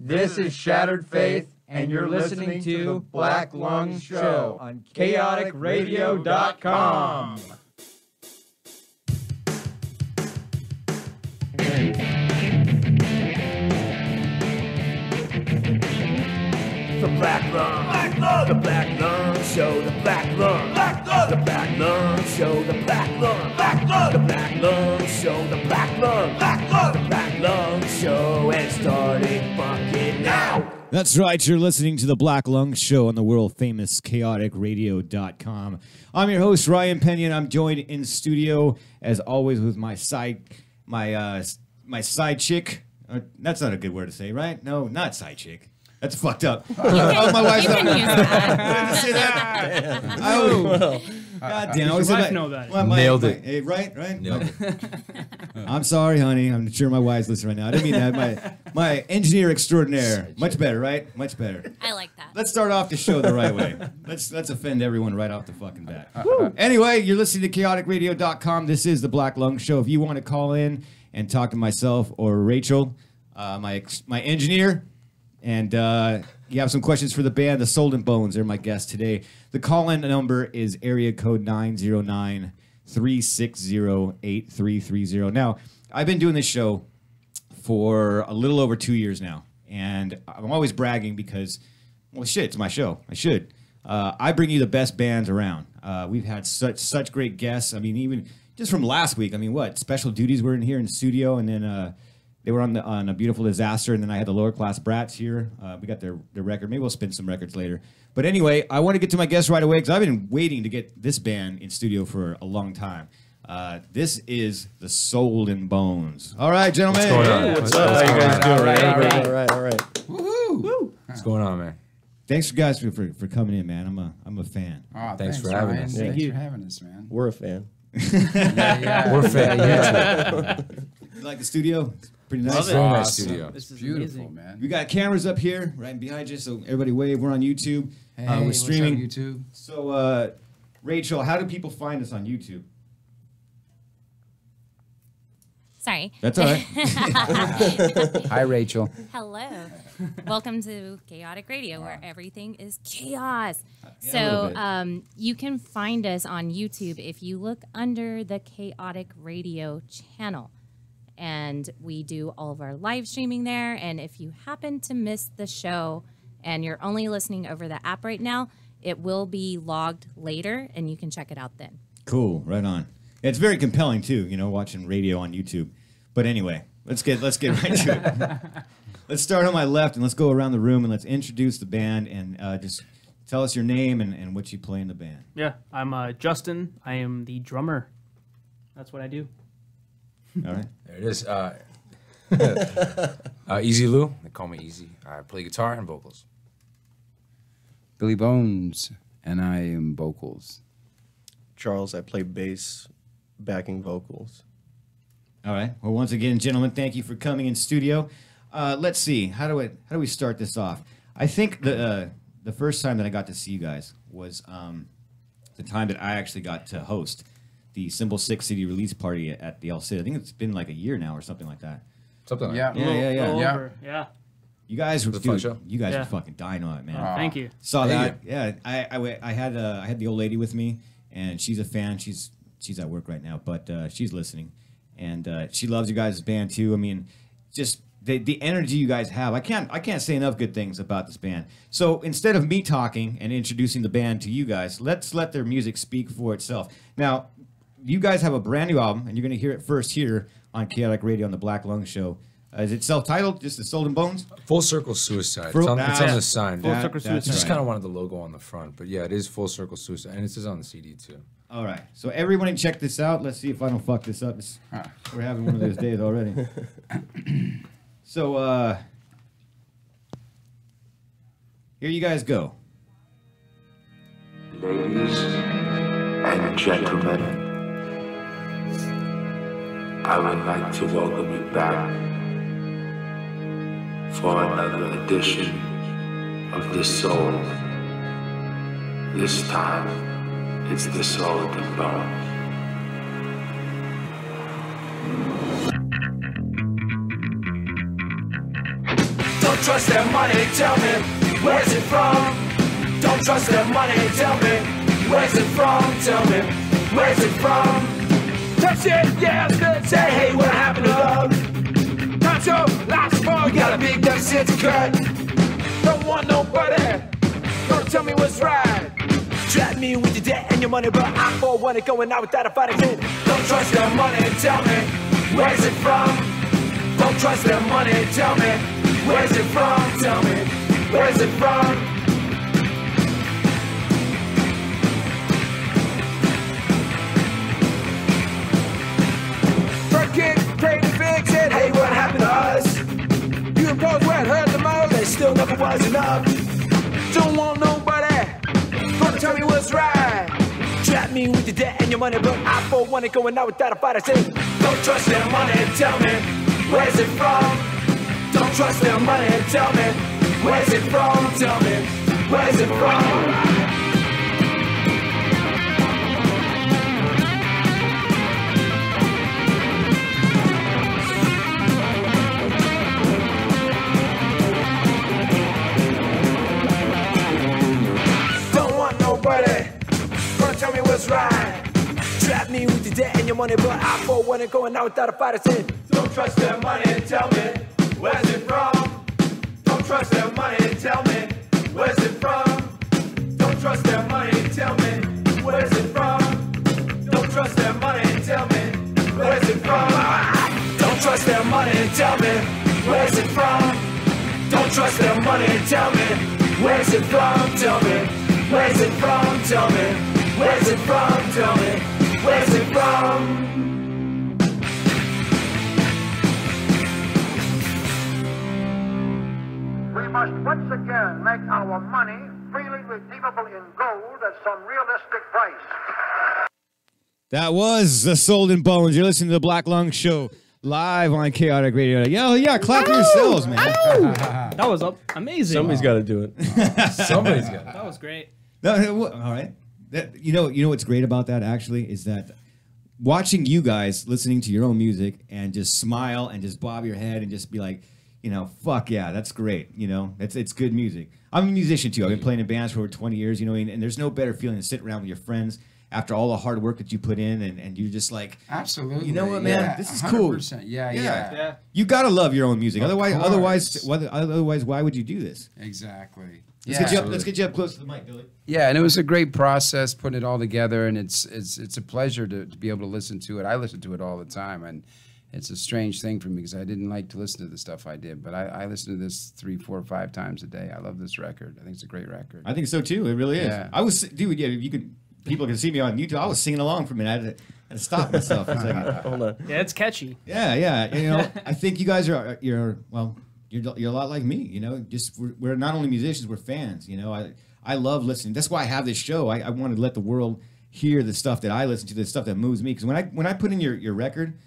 This is Shattered Faith, and you're listening to The Black Lung Show on chaoticradio.com. The Black Lung, the Black Lung Show, the Black Lung, the Black Lung Show, the Black Lung, the Black Lung Show, the Black Lung, the Black Lung Show, and starting fucking now. That's right, you're listening to The Black Lung Show on the world-famous chaoticradio.com. I'm your host, Ryan Pena, and I'm joined in studio, as always, with my side chick. That's not a good word to say, right? No, not side chick. That's fucked up. My wife's not. Say that. Oh, God damn! Your wife know about it. Nailed it. Right. Nailed it. I'm sorry, honey. I'm sure my wife's listening right now. I didn't mean that. My engineer extraordinaire. Much better, right? Much better. I like that. Let's start off the show the right way. Let's offend everyone right off the fucking bat. Anyway, you're listening to chaoticradio.com. This is the Black Lung Show. If you want to call in and talk to myself or Rachel, my engineer. And you have some questions for the band, the Soul and Bones. They're my guests today. The call-in number is area code 909-360-8330. Now, I've been doing this show for a little over 2 years now. And I'm always bragging because, well, shit, it's my show. I should. I bring you the best bands around. We've had such great guests. I mean, even just from last week, I mean, what? Special Duties were in here in the studio, and then... they were on A Beautiful Disaster, and then I had the Lower Class Brats here. We got their record. Maybe we'll spin some records later. But anyway, I want to get to my guest right away because I've been waiting to get this band in studio for a long time. This is the Soul and Bones. All right, gentlemen. What's going on? What's up? How you guys doing? All right. Woohoo! What's going on, man? Thanks, guys, for coming in, man. I'm a fan. Oh, Thanks for having us. Thanks for having us, man. We're a fan. We're fans. You like the studio? It's pretty nice. Very nice studio. This is beautiful, amazing. man. We got cameras up here, right behind you, so everybody wave. We're on YouTube. Hey, we're streaming. What's up, YouTube? So, Rachel, how do people find us on YouTube? Sorry. That's all right. Hi, Rachel. Hello. Welcome to Chaotic Radio, where everything is chaos. Yeah, So you can find us on YouTube if you look under the Chaotic Radio channel. And we do all of our live streaming there. And if you happen to miss the show and you're only listening over the app right now, it will be logged later, and you can check it out then. Cool, right on. It's very compelling too, watching radio on YouTube. But anyway, let's get right to it. Let's start on my left and let's go around the room and let's introduce the band and just tell us your name and what you play in the band. Yeah, I'm Justin. I am the drummer. That's what I do. All right. There it is. Easy Lou. They call me Easy. I play guitar and vocals. Billy Bones, and I am vocals. Charles, I play bass, backing vocals. All right. Well, once again, gentlemen, thank you for coming in studio. Let's see. How do we start this off? I think the first time that I got to see you guys was the time that I actually got to host the Symbol 6 CD release party at the El Cid. I think it's been like a year now or something like that. Something like Yeah. that. Yeah. You guys were Was it a fun show? You guys Yeah. were fucking dynamite, man. Thank you. Saw Thank that. Yeah, I had the old lady with me, and she's a fan. She's at work right now, but she's listening, and she loves you guys' band too. I mean, just the energy you guys have. I can't say enough good things about this band. So instead of me talking and introducing the band to you guys, let's let their music speak for itself. Now, you guys have a brand new album, and you're going to hear it first here on Chaotic Radio on the Black Lung Show. Is it self-titled, just the Soul and Bones? Full Circle Suicide. It's on the sign. Full Circle That's I just Suicide. kind of wanted the logo on the front, but yeah, it is Full Circle Suicide, and it is on the CD too. All right. So everyone check this out. Let's see if I don't fuck this up. We're having one of those days already. So, here you guys go. Ladies and gentlemen, I would like to welcome you back for another edition of The Soul. This time, it's The Soul and Bones. Don't Don't trust their money, tell me, where's it from? Don't trust their money, tell me, where's it from? Tell me, where's it from? Touch it, yeah, it's good. Say, hey, what happened to love? Concho, last fall, got a big deficit to cut. Don't want nobody, don't tell me what's right. Trap me with your debt and your money, but I for one it going out without a fighting fit. Don't trust their money, tell me, where's it from? Don't trust their money, tell me, where's it from? Tell me, where's it from? Paid to fix it, hey, what happened to us? You imposed where it hurt the most, it still never was enough. Don't want nobody, gonna tell me what's right. Trap me with your debt and your money, but I for one it going out without a fight. I say, don't trust their money, tell me, where's it from? Don't trust their money, tell me, where's it from? Tell me, where's it from? Gonna tell me what's right. Trap me with your debt and your money, but I for one and going out without a fight. I said, don't trust their money and tell me, where's it from? Don't trust their money and tell me, where's it from? Don't trust their money and tell me, where's it from? Don't trust their money and tell me, where's it from? Don't trust their money and tell me, where's it from? Don't trust their money and tell me, where's it from? Tell me. Where's it from? Tell me. Where's it from? Tell me. Where's it from? We must once again make our money freely redeemable in gold at some realistic price. That was the Soul and Bones. You're listening to the Black Lung Show live on Kaotic Radio. Yeah, clap for yourselves, man. That was amazing. Somebody's got to do it. Somebody's got it. That was great. No, all right. You know what's great about that actually is that watching you guys listening to your own music and just smile and just bob your head and just be like, fuck yeah, that's great. It's good music. I'm a musician too. I've been playing in bands for over 20 years. And there's no better feeling than sit around with your friends after all the hard work that you put in, and you're just like, absolutely. You know what, man? Yeah, this is cool. 100%. Yeah. You gotta love your own music. Of Otherwise, course. why would you do this? Exactly. Let's get you up close to the mic, Billy. Yeah, and it was a great process putting it all together, and it's a pleasure to be able to listen to it. I listen to it all the time, and it's a strange thing for me because I didn't like to listen to the stuff I did, but I listen to this 3, 4, 5 times a day. I love this record. I think it's a great record. I think so too. It really is. Yeah. Dude. Yeah, people can see me on YouTube. I was singing along for a minute. I had to stop myself for a second. Hold on. Yeah, it's catchy. Yeah. I think you guys you're a lot like me. Just we're not only musicians, we're fans. I love listening. That's why I have this show. I want to let the world hear the stuff that I listen to, the stuff that moves me. Because when I put in your record,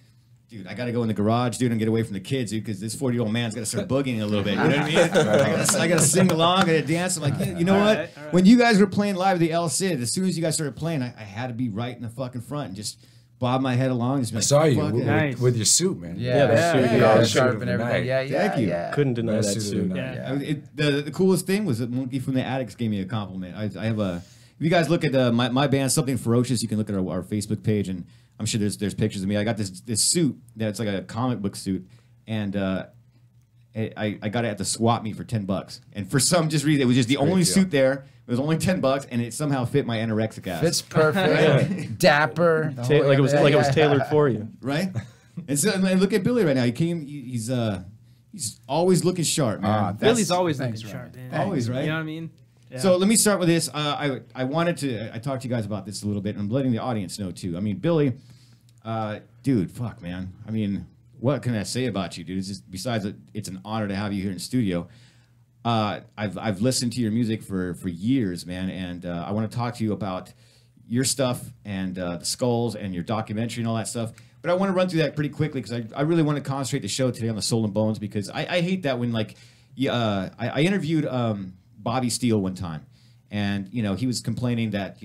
dude, I got to go in the garage, dude, and get away from the kids, dude, because this 40-year-old man's got to start boogieing a little bit. You know what I mean? I got to sing along, I got to dance. I'm like, you know what? All right. When you guys were playing live at the El Cid, as soon as you guys started playing, I had to be right in the fucking front and just bob my head along. Just be I like, saw you fuck it. Nice. with your suit, man. Yeah, sharp and Nice. everything. Yeah. Thank you. Couldn't deny Nice that suit. suit. Yeah. I mean, the coolest thing was that Monkey from the Attics gave me a compliment. I have a. If you guys look at my band, Something Ferocious, you can look at our Facebook page, and I'm sure there's pictures of me. I got this suit that's like a comic book suit, and I got it at the swap meet for $10, and for some just reason it was just the only suit there. It was only $10, and it somehow fit my anorexic ass. Fits perfect. Dapper. Like it was tailored for you. Right? And so and look at Billy right now. He's always looking sharp, man. Billy's always looking thanks, sharp, man. Always, right? You know what I mean? Yeah. So let me start with this. I talked to you guys about this a little bit, and I'm letting the audience know too. I mean, Billy, dude, fuck, man. I mean, what can I say about you, dude? It's just, besides it's an honor to have you here in the studio. I've listened to your music for years, man, and I want to talk to you about your stuff and the Skulls and your documentary and all that stuff. But I want to run through that pretty quickly because I really want to concentrate the show today on the Soul and Bones because I hate that when I interviewed Bobby Steele one time, and he was complaining that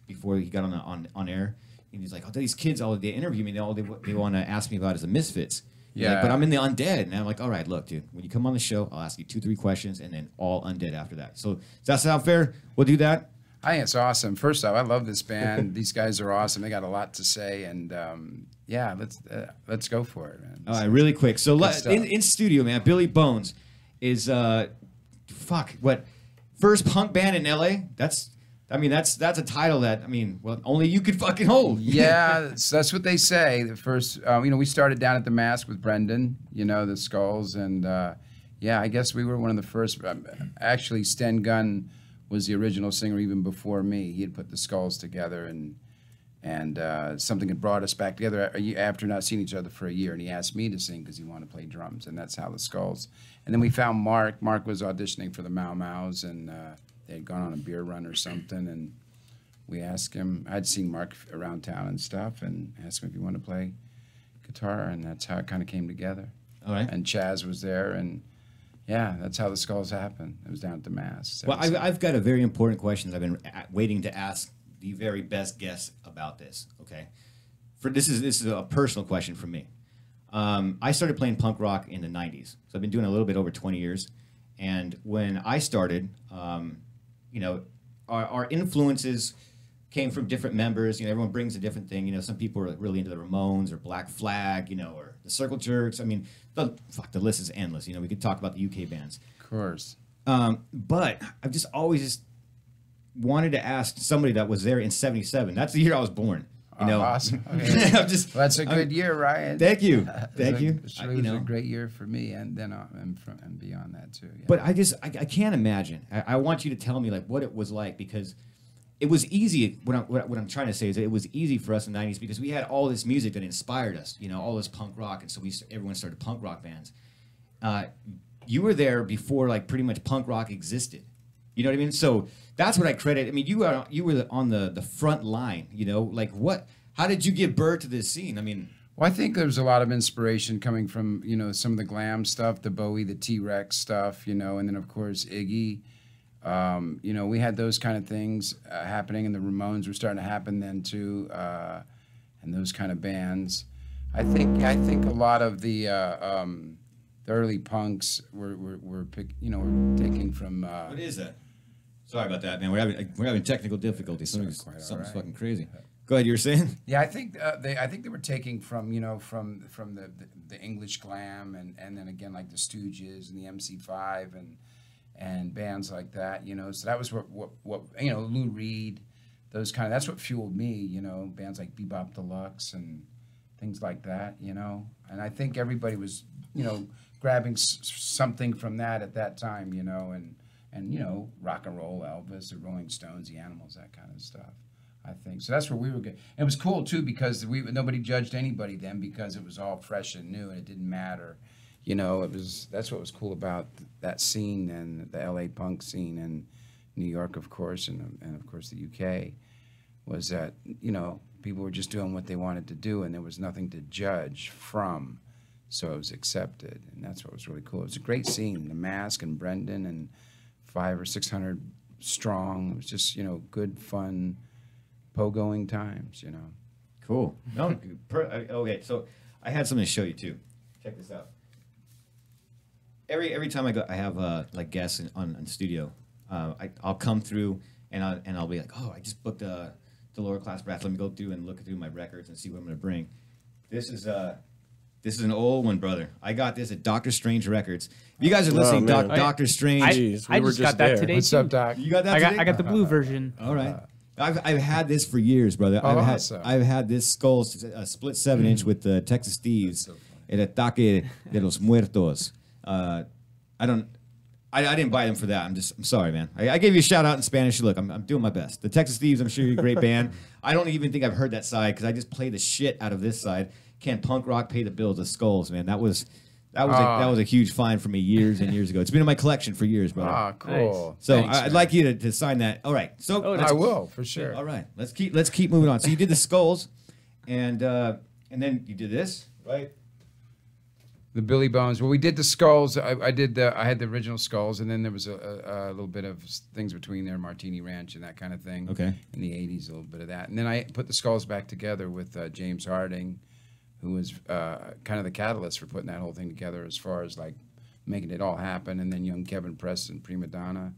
before he got on air, and he's like, oh, these kids all they interview me, they want to ask me about is the Misfits. Like, but I'm in the undead, and I'm like, all right, look, dude, when you come on the show, I'll ask you 2-3 questions, and then all undead after that. So does that sound fair? We'll do that. I think it's awesome. First off, I love this band. These guys are awesome. They got a lot to say, and yeah, let's go for it, man. All right, really quick. So stuff. in studio, man, Billy Bones is first punk band in LA. That's a title that only you could fucking hold. Yeah, that's what they say. The first, we started down at the Mask with Brendan, the Skulls, and yeah, I guess we were one of the first. Actually, Sten Gunn was the original singer even before me. He had put the Skulls together, and something had brought us back together after not seeing each other for a year, and he asked me to sing because he wanted to play drums, and that's how the Skulls. And then we found Mark. Mark was auditioning for the Mau Mau's, and they had gone on a beer run or something, and we asked him. I'd seen Mark around town and stuff, and asked him if he wanted to play guitar, and that's how it kind of came together. All right. And Chaz was there, and yeah, that's how the Skulls happened. It was down at the Mass. Well, I've got a very important question I've been waiting to ask the very best guest about this. Okay, this is a personal question for me. I started playing punk rock in the '90s, so I've been doing it a little bit over 20 years. And when I started, our influences came from different members. Everyone brings a different thing. Some people are really into the Ramones or Black Flag, or the Circle Jerks. The list is endless. We could talk about the UK bands. Of course. But I've just always wanted to ask somebody that was there in '77. That's the year I was born. Awesome. Okay. Well, that's a good year, Ryan. Thank you. Thank you. It was a great year for me, and then and beyond that too. Yeah. But I can't imagine. I want you to tell me what it was like, because it was easy. What I'm trying to say is that it was easy for us in the '90s because we had all this music that inspired us. All this punk rock, and so everyone started punk rock bands. You were there before pretty much punk rock existed. You know what I mean? So that's what I credit. You were on the front line. How did you give birth to this scene? Well, I think there was a lot of inspiration coming from some of the glam stuff, the Bowie, the T-Rex stuff, and then of course Iggy. We had those kind of things happening, and the Ramones were starting to happen then too, and those kind of bands. I think a lot of the early punks were taking from. What is that? Sorry about that, man. We're having technical difficulties. Something's fucking crazy. Go ahead. You were saying? Yeah, I think they were taking from from the English glam, and then again like the Stooges and the MC5 and bands like that. So that was what Lou Reed, those kind of. That's what fueled me. Bands like Bebop Deluxe and things like that. And I think everybody was grabbing something from that at that time. And rock and roll, Elvis, the Rolling Stones, the Animals, that kind of stuff. I think so. That's where we were getting. And it was cool too because nobody judged anybody then because it was all fresh and new and it didn't matter. That's what was cool about that scene and the LA punk scene and New York, of course, and of course the UK, was that people were just doing what they wanted to do and there was nothing to judge from, so it was accepted, and that's what was really cool. It was a great scene. The Mask and Brendan and 500 or 600 strong. It was just good fun. Pogoing times, Cool. No, okay. So I had something to show you too. Check this out. Every time I go, I have guests on studio. I'll come through and I'll be like, oh, I just booked the lower class brass. Let me go through and look through my records and see what I'm gonna bring. This is an old one, brother. I got this at Dr. Strange Records. If you guys are listening, Dr. Strange. I just got that today. What's up, Doc? You got that today? I got the blue version. All right. I've had this for years, brother. Awesome. I've had this skull, a split 7-inch with the Texas Thieves, El Ataque de los Muertos. I didn't buy them for that. I'm sorry, man. I gave you a shout out in Spanish. Look, I'm doing my best. The Texas Thieves, I'm sure you're a great band. I don't even think I've heard that side because I just play the shit out of this side. Can punk rock pay the bills? The Skulls, man. That was a huge find for me years and years ago. It's been in my collection for years, brother. Ah, cool. Nice. So Thanks, I'd like you to sign that. All right. So I will for sure. All right. Let's keep moving on. So you did the Skulls, and then you did this, right? The Billy Bones. Well, we did the Skulls. I had the original Skulls, and then there was a little bit of things between there, Martini Ranch and that kind of thing. Okay. In the '80s, a little bit of that, and then I put the Skulls back together with James Harding, who was kind of the catalyst for putting that whole thing together, as far as like making it all happen. And then young Kevin Preston, Prima Donna,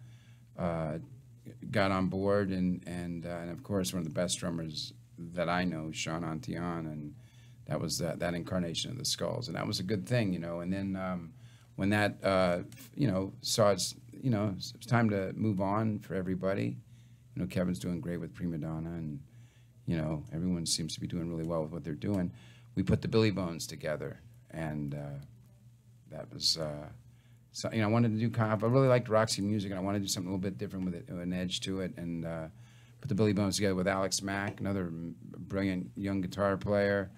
got on board, and of course one of the best drummers that I know, Sean Antion, and that was that incarnation of the Skulls, and that was a good thing, you know. And then when that you know, saw it's, you know, it's time to move on for everybody. You know, Kevin's doing great with Prima Donna, and you know, everyone seems to be doing really well with what they're doing. We put the Billy Bones together, and that was. So, you know, I wanted to do kind of, I really liked Roxy music, and I wanted to do something a little bit different with it, an edge to it, and put the Billy Bones together with Alex Mack, another brilliant young guitar player,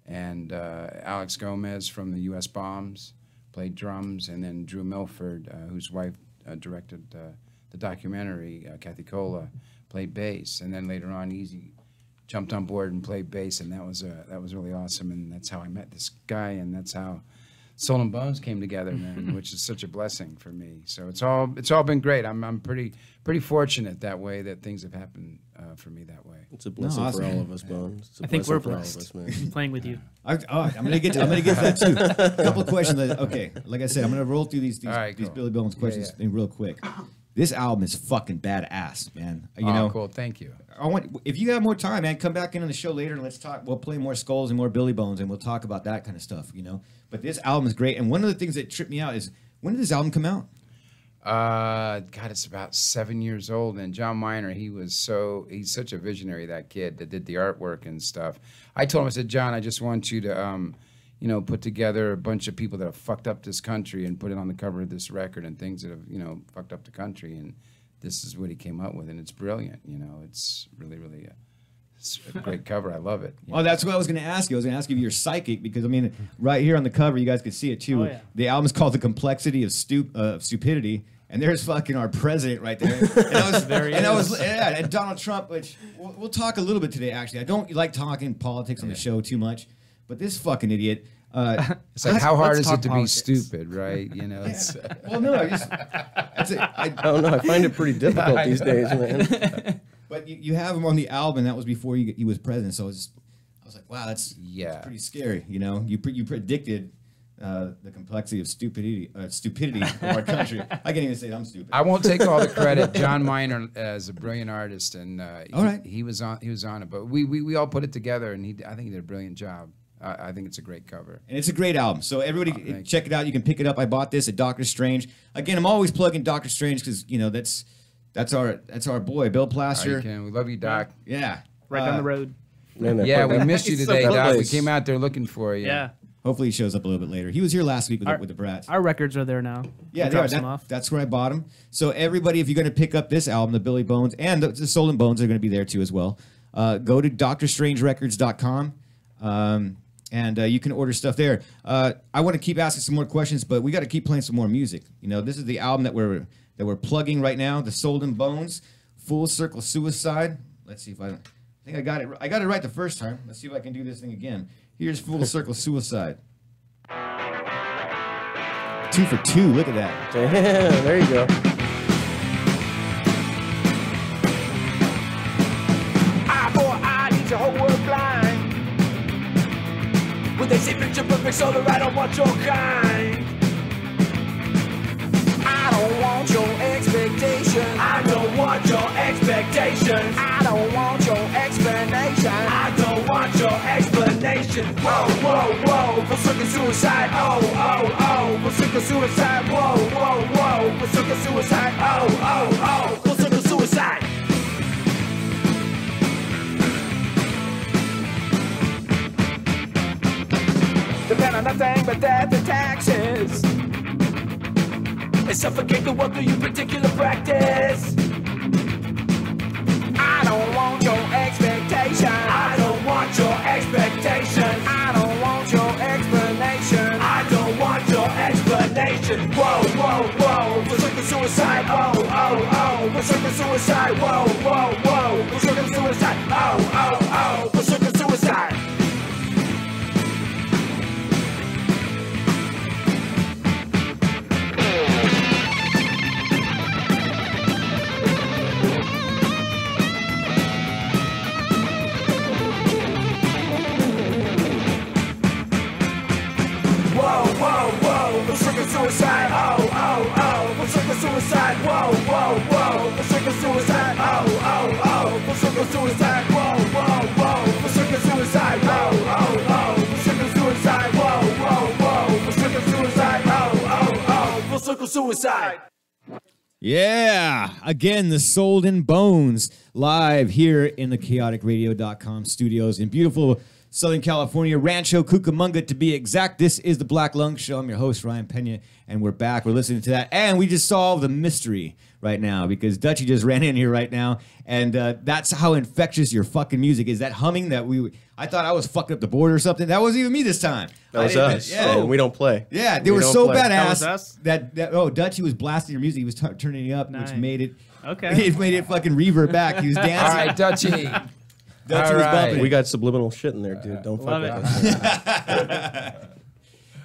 and Alex Gomez from the U.S. Bombs played drums, and then Drew Milford, whose wife directed the documentary, Kathy Cola, played bass, and then later on Easy jumped on board and played bass, and that was really awesome, and that's how I met this guy, and that's how Soul and Bones came together, man, which is such a blessing for me. So it's all been great. I'm pretty fortunate that way, that things have happened for me that way. It's a blessing awesome. for all of us, Bones. It's a I think blessing we're for all of blessed us, man. playing with you. I'm gonna get to that too. A couple of questions. Okay, like I said, I'm gonna roll through these right, these cool. Billy Bones questions real quick. This album is fucking badass, man. You Oh, know, cool. Thank you. I want, if you have more time, man, come back in on the show later and let's talk. We'll play more Skulls and more Billy Bones, and we'll talk about that kind of stuff, you know. But this album is great, and one of the things that tripped me out is, when did this album come out? God, it's about 7 years old. And John Miner, he's such a visionary, that kid that did the artwork and stuff. I told him, I said, John, I just want you to, you know, put together a bunch of people that have fucked up this country and put it on the cover of this record, and things that have, you know, fucked up the country. And this is what he came up with, and it's brilliant. You know, it's really, really it's a great cover. I love it. Oh, that's what I was going to ask you. I was going to ask you if you're psychic, because, I mean, right here on the cover, you guys can see it too. Oh, yeah. The album is called The Complexity of Stupidity, and there's fucking our president right there. And Donald Trump, which we'll talk a little bit today, actually. I don't like talking politics on the show too much, but this fucking idiot. It's like, how hard is it to politics. be stupid, right? You know, it's, Well, no, I don't know. I find it pretty difficult these days, man. But you have him on the album. That was before he was president. So I was like, wow, that's pretty scary. You know, you predicted the complexity of stupidity of our country. I can't even say I'm stupid. I won't take all the credit. John Miner is a brilliant artist, and all right. he was on it. But we all put it together, and I think he did a brilliant job. I think it's a great cover. And it's a great album. So everybody check it out. You can pick it up. I bought this at Doctor Strange. Again, I'm always plugging Doctor Strange because, you know, that's our boy, Bill Plaster. We love you, Doc. Yeah. Right down the road. Yeah, we missed you today, Doc. We place. came out there looking for you. Yeah. Hopefully he shows up a little bit later. He was here last week with the Brats. Our records are there now. Yeah, We'll they are. drop some off. That's where I bought them. So everybody, if you're going to pick up this album, the Billy Bones and the Soul and Bones are going to be there too as well. Go to drstrangerecords.com. And you can order stuff there. I want to keep asking some more questions, but we got to keep playing some more music. You know, this is the album that we're plugging right now, the Soul and Bones, Full Circle Suicide. Let's see if I think I got it. I got it right the first time. Let's see if I can do this thing again. Here's Full Circle Suicide. 2 for 2. Look at that. Damn, there you go. Eye for eye, leaves the whole world blind. With they say picture perfect, so I don't want your kind. I don't want your expectations. I don't want your expectations. I don't want your explanation. I don't want your explanation. Whoa, whoa, whoa, for circus suicide. Oh, oh, oh, for circus suicide. Whoa, whoa, whoa, for circus suicide. Oh, oh, oh, for circus suicide. Depend on nothing but death and taxes. And suffocate the world through your particular practice. I don't want your expectation. I don't want your expectation. I don't want your explanation. I don't want your explanation. Whoa, whoa, whoa, for circus suicide. Oh, oh, oh, for circus suicide. Whoa, whoa, whoa, for circus suicide. Oh, oh, oh, for circus suicide. circle suicide. Yeah, again, the Sold in Bones live here in the chaoticradio.com studios in beautiful Southern California, Rancho Cucamonga to be exact. This is the Black Lung Show. I'm your host, Ryan Pena, and we're back. We're listening to that, and we just solved the mystery right now because Dutchie just ran in here right now, and that's how infectious your fucking music is. That humming that I thought I was fucking up the board or something. That wasn't even me this time. That was us. Yeah. We don't play. Yeah, they were so badass That was us? that Dutchie was blasting your music. He was turning it up, Nice. which made it Okay. it made it fucking reverb back. He was dancing. All right, Dutchie. Dutchie All was right. bumping. We got subliminal shit in there, dude. Don't fuck Love with it.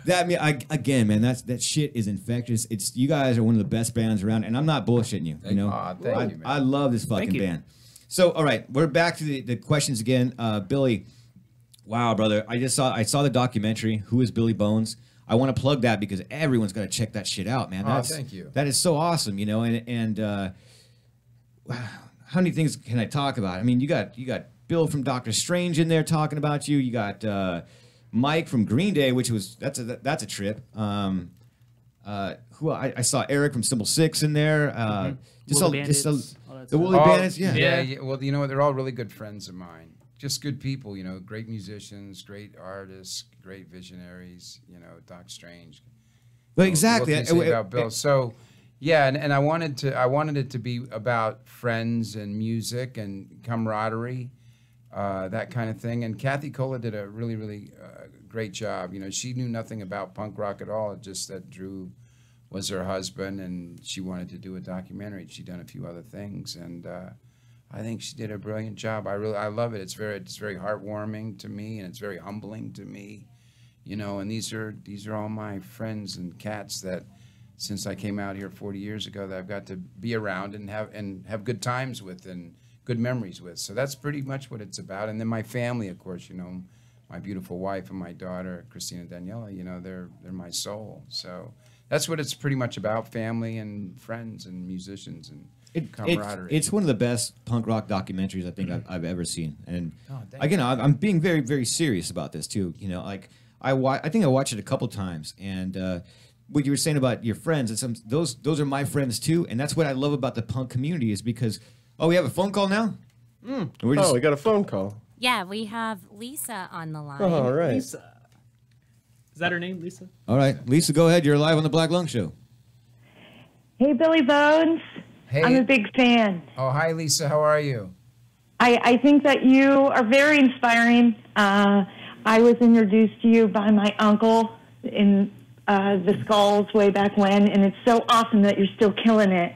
us. Again, man, that shit is infectious. It's you guys are one of the best bands around, and I'm not bullshitting you. You know, thank you, man. I love this fucking Thank you. band. So, all right, we're back to the questions again. Billy, wow, brother, I saw the documentary. Who is Billy Bones? I want to plug that because everyone's got to check that shit out, man. Thank you. That is so awesome, you know. And how many things can I talk about? I mean, you got Bill from Doctor Strange in there talking about you. You got Mike from Green Day, which was that's a trip. Who I saw Eric from Symbol 6 in there. Woolly Bandits, all that the stuff. Woolly Bandits, yeah. Yeah. Well, you know what? They're all really good friends of mine. Just good people, you know, great musicians, great artists, great visionaries, you know, Doc Strange. But exactly. What can you say about Bill? So, yeah, and I wanted it to be about friends and music and camaraderie, that kind of thing. And Kathy Cola did a really, really great job. You know, she knew nothing about punk rock at all. Just that Drew was her husband, and she wanted to do a documentary. She'd done a few other things, and I think she did a brilliant job. I love it. It's very heartwarming to me, and it's very humbling to me, you know. And these are all my friends and cats that, since I came out here 40 years ago, that I've got to be around and have good times with and good memories with. So that's pretty much what it's about. And then my family, of course, you know, my beautiful wife and my daughter, Christina Daniela, you know, they're my soul. So that's what it's pretty much about: family and friends and musicians and camaraderie. It's one of the best punk rock documentaries I think I've ever seen. And thank again, I'm being very, very serious about this too. You know, like I think I watched it a couple times, and what you were saying about your friends, and those are my friends too. And that's what I love about the punk community is because we have a phone call now. We got a phone call. Yeah, we have Lisa on the line. Oh, all right. Lisa. Is that her name, Lisa? All right, Lisa, go ahead. You're live on the Black Lung Show. Hey, Billy Bones. Hey. I'm a big fan. Oh, hi, Lisa. How are you? I think that you are very inspiring. I was introduced to you by my uncle in the Skulls way back when, and it's so awesome that you're still killing it.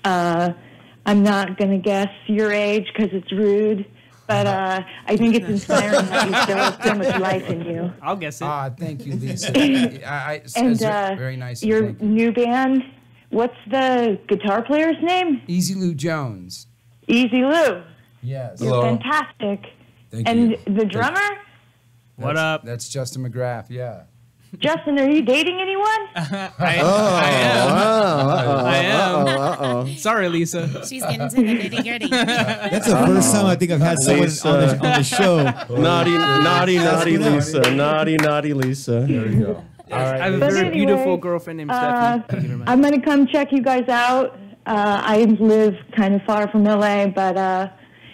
I'm not going to guess your age because it's rude, but I think it's inspiring that you still have so much life in you. I'll guess it. Thank you, Lisa. And very nice. Your Thank you. new band, what's the guitar player's name? Easy Lou Jones. Easy Lou. Yes. You're fantastic. Thank and you. the drummer? What up? That's Justin McGrath, yeah. Justin, are you dating anyone? I am. Sorry, Lisa. She's getting to the nitty gritty. That's the first time I think I've had someone on the show. Naughty Lisa. Naughty Lisa. There you go. All right. I have a But very anyway, beautiful girlfriend named Stephanie. Thank you very much. I'm going to come check you guys out. I live kind of far from LA, but,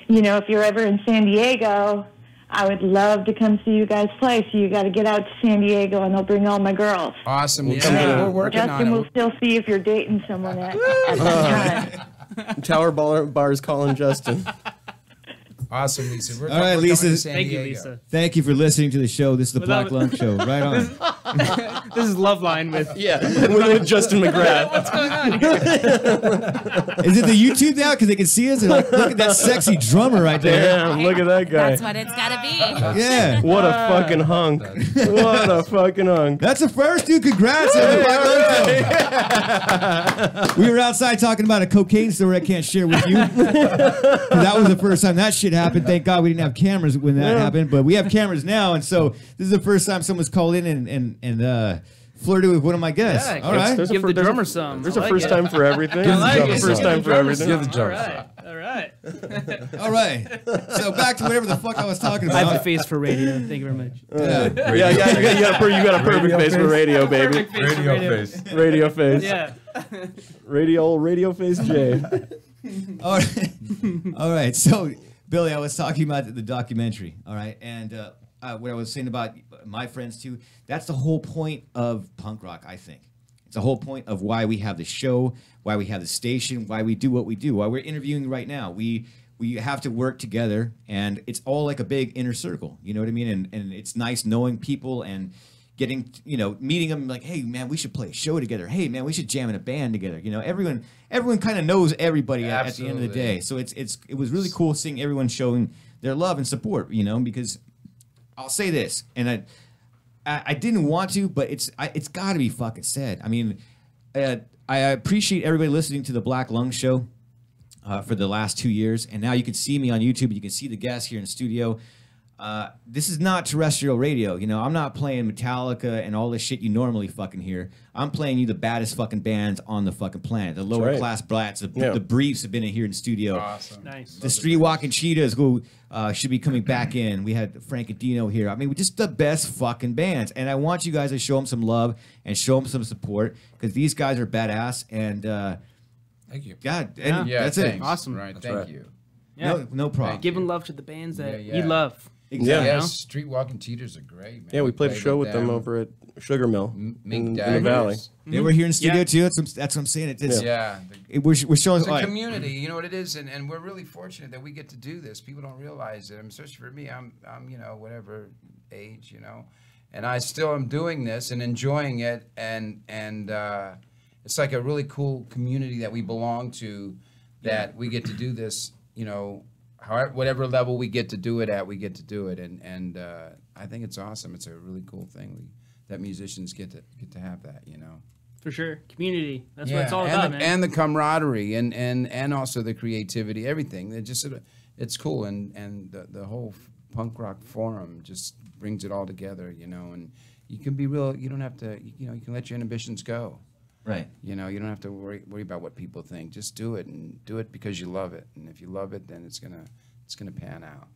if you're ever in San Diego, I would love to come see you guys play. So you got to get out to San Diego, and I'll bring all my girls. Awesome. Yeah. We're working Justin on will it. still see if you're dating someone at that time. Tower Bar's calling Justin. Awesome, Lisa. We're All right, we're Lisa. coming to San Thank you, Diego. Lisa. Thank you for listening to the show. This is the Without- Black Lung Show. Right on. This is Love Line with. Yeah, with Justin McGrath. What's going on here? Is it the YouTube now? Because they can see us. They're like, look at that sexy drummer right there. Damn, look at that guy. That's what it's got to be. Yeah. What a fucking hunk. What a fucking hunk. That's the first, dude. Congrats. On the Black Lung Show. We were outside talking about a cocaine story I can't share with you. That was the first time that shit happened. Thank God we didn't have cameras when that happened, but we have cameras now, and so this is the first time someone's called in and flirted with one of my guests. Yeah, All right. give the drummer some. There's I a like first it. time for everything. I like There's it. a first time for everything. Give the drummer All right. All right. So back to whatever the fuck I was talking I have about. a face for radio. Thank you very much. Yeah. You got a perfect face for radio, baby. Perfect face for radio. face. Radio face. Yeah. Radio face Jay. All right. All right. So, Billy, I was talking about the documentary. All right. And what I was saying about my friends, too, that's the whole point of punk rock, I think. It's the whole point of why we have the show, why we have the station, why we do what we do, why we're interviewing right now. We have to work together, and it's all like a big inner circle. You know what I mean? And it's nice knowing people and getting, meeting them like, hey, man, we should play a show together. Hey, man, we should jam in a band together. Everyone kind of knows everybody at the end of the day. So it was really cool seeing everyone showing their love and support, because I'll say this, and I didn't want to, but it's got to be fucking said. I mean, I appreciate everybody listening to the Black Lung Show for the last 2 years, and now you can see me on YouTube. You can see the guests here in the studio. This is not terrestrial radio. I'm not playing Metallica and all this shit you normally fucking hear. I'm playing you the baddest fucking bands on the fucking planet. The lower class brats, the Briefs have been in here in the studio. Awesome. Nice. The Street Walking Cheetahs, who should be coming back in. We had Frank and Dino here. I mean, we're just the best fucking bands. And I want you guys to show them some love and show them some support, because these guys are badass. And thank you. God, Yeah, that's thanks. it. Awesome. Right, That's thank right. you. Yeah. No problem. Giving love to the bands that Yeah. you love. Exactly. Yeah, Street Walking Cheaters are great, man. Yeah, we played a show with them over at Sugar Mill in the Valley. They were here in studio Yeah. too. That's what I'm saying. We're showing It's a community, you know what it is, and we're really fortunate that we get to do this. People don't realize it. Especially for me, I'm whatever age, and I still am doing this and enjoying it, and it's like a really cool community that we belong to, that we get to do this, however, whatever level we get to do it at, we get to do it, and I think it's awesome. It's a really cool thing that musicians get to have that, For sure. Community. That's what it's all about, man. And the camaraderie and also the creativity, everything. It's cool, and the whole punk rock forum just brings it all together, and you can be real. You don't have to, you can let your inhibitions go. Right. You don't have to worry about what people think. Just do it, and do it because you love it. And if you love it, then it's gonna pan out.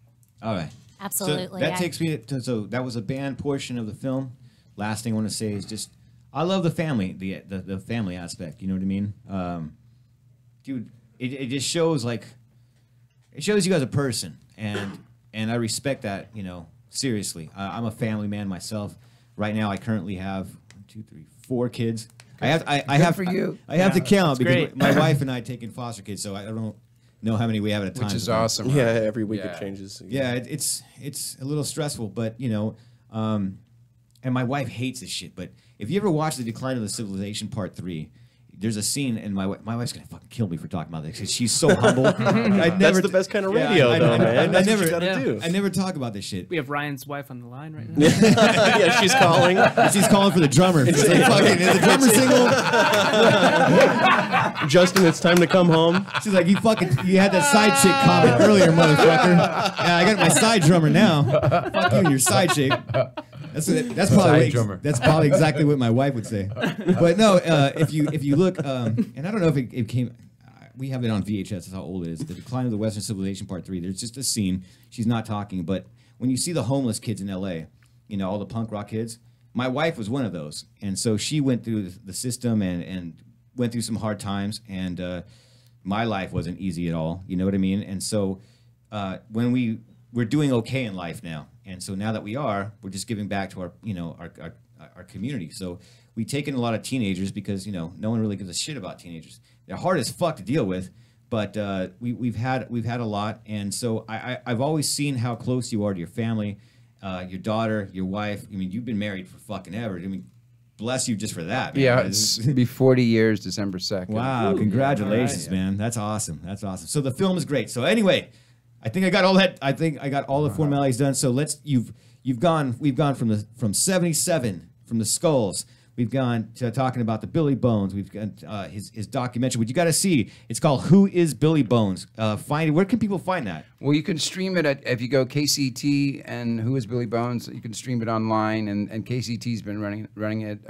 All right. Absolutely. So that takes me to, so that was a band portion of the film. Last thing I want to say is just, I love the family, the family aspect. You know what I mean? Dude, it just shows it shows you as a person, and I respect that. Seriously, I'm a family man myself. Right now, I currently have 1, 2, 3, 4 kids. I have for you. I have to count because great. my wife and I take in foster kids, so I don't know how many we have at a time. Which is so awesome. Yeah, right? every week it changes. Yeah, it's a little stressful, but and my wife hates this shit. But if you ever watch The Decline of the Civilization Part 3, there's a scene, and my wife's gonna fucking kill me for talking about this because she's so humble. That's the best kind of radio, though, man. That's what you gotta do. I never talk about this shit. We have Ryan's wife on the line right now. Yeah, she's calling. She's calling for the drummer. She's like, fucking, is the drummer single? Justin, it's time to come home. She's like, you had that side chick comment earlier, motherfucker. Yeah, I got my side drummer now. Fuck you and your side chick. That's probably exactly what my wife would say. But no, if you look, and I don't know if it came. We have it on VHS. That's how old it is. The Decline of the Western Civilization Part 3. There's just a scene. She's not talking, but when you see the homeless kids in L.A., all the punk rock kids. My wife was one of those, and so she went through the system and went through some hard times. And my life wasn't easy at all. You know what I mean? And so when we're doing okay in life now. And so now that we're just giving back to our community. So we take in a lot of teenagers because, no one really gives a shit about teenagers. They're hard as fuck to deal with, but we've had a lot. And so I've always seen how close you are to your family, your daughter, your wife. I mean, you've been married for fucking ever. I mean, bless you just for that, man. Yeah, it's be 40 years December 2nd. Wow, congratulations, man. That's awesome. That's awesome. So the film is great. So anyway, I think I got all that. I think I got all the formalities done. So we've gone from 77 from the Skulls. We've gone to talking about the Billy Bones. We've got his documentary, which you got to see. It's called "Who Is Billy Bones?" Where can people find that? Well, you can stream it if you go KCT and Who Is Billy Bones. You can stream it online, and KCT's been running it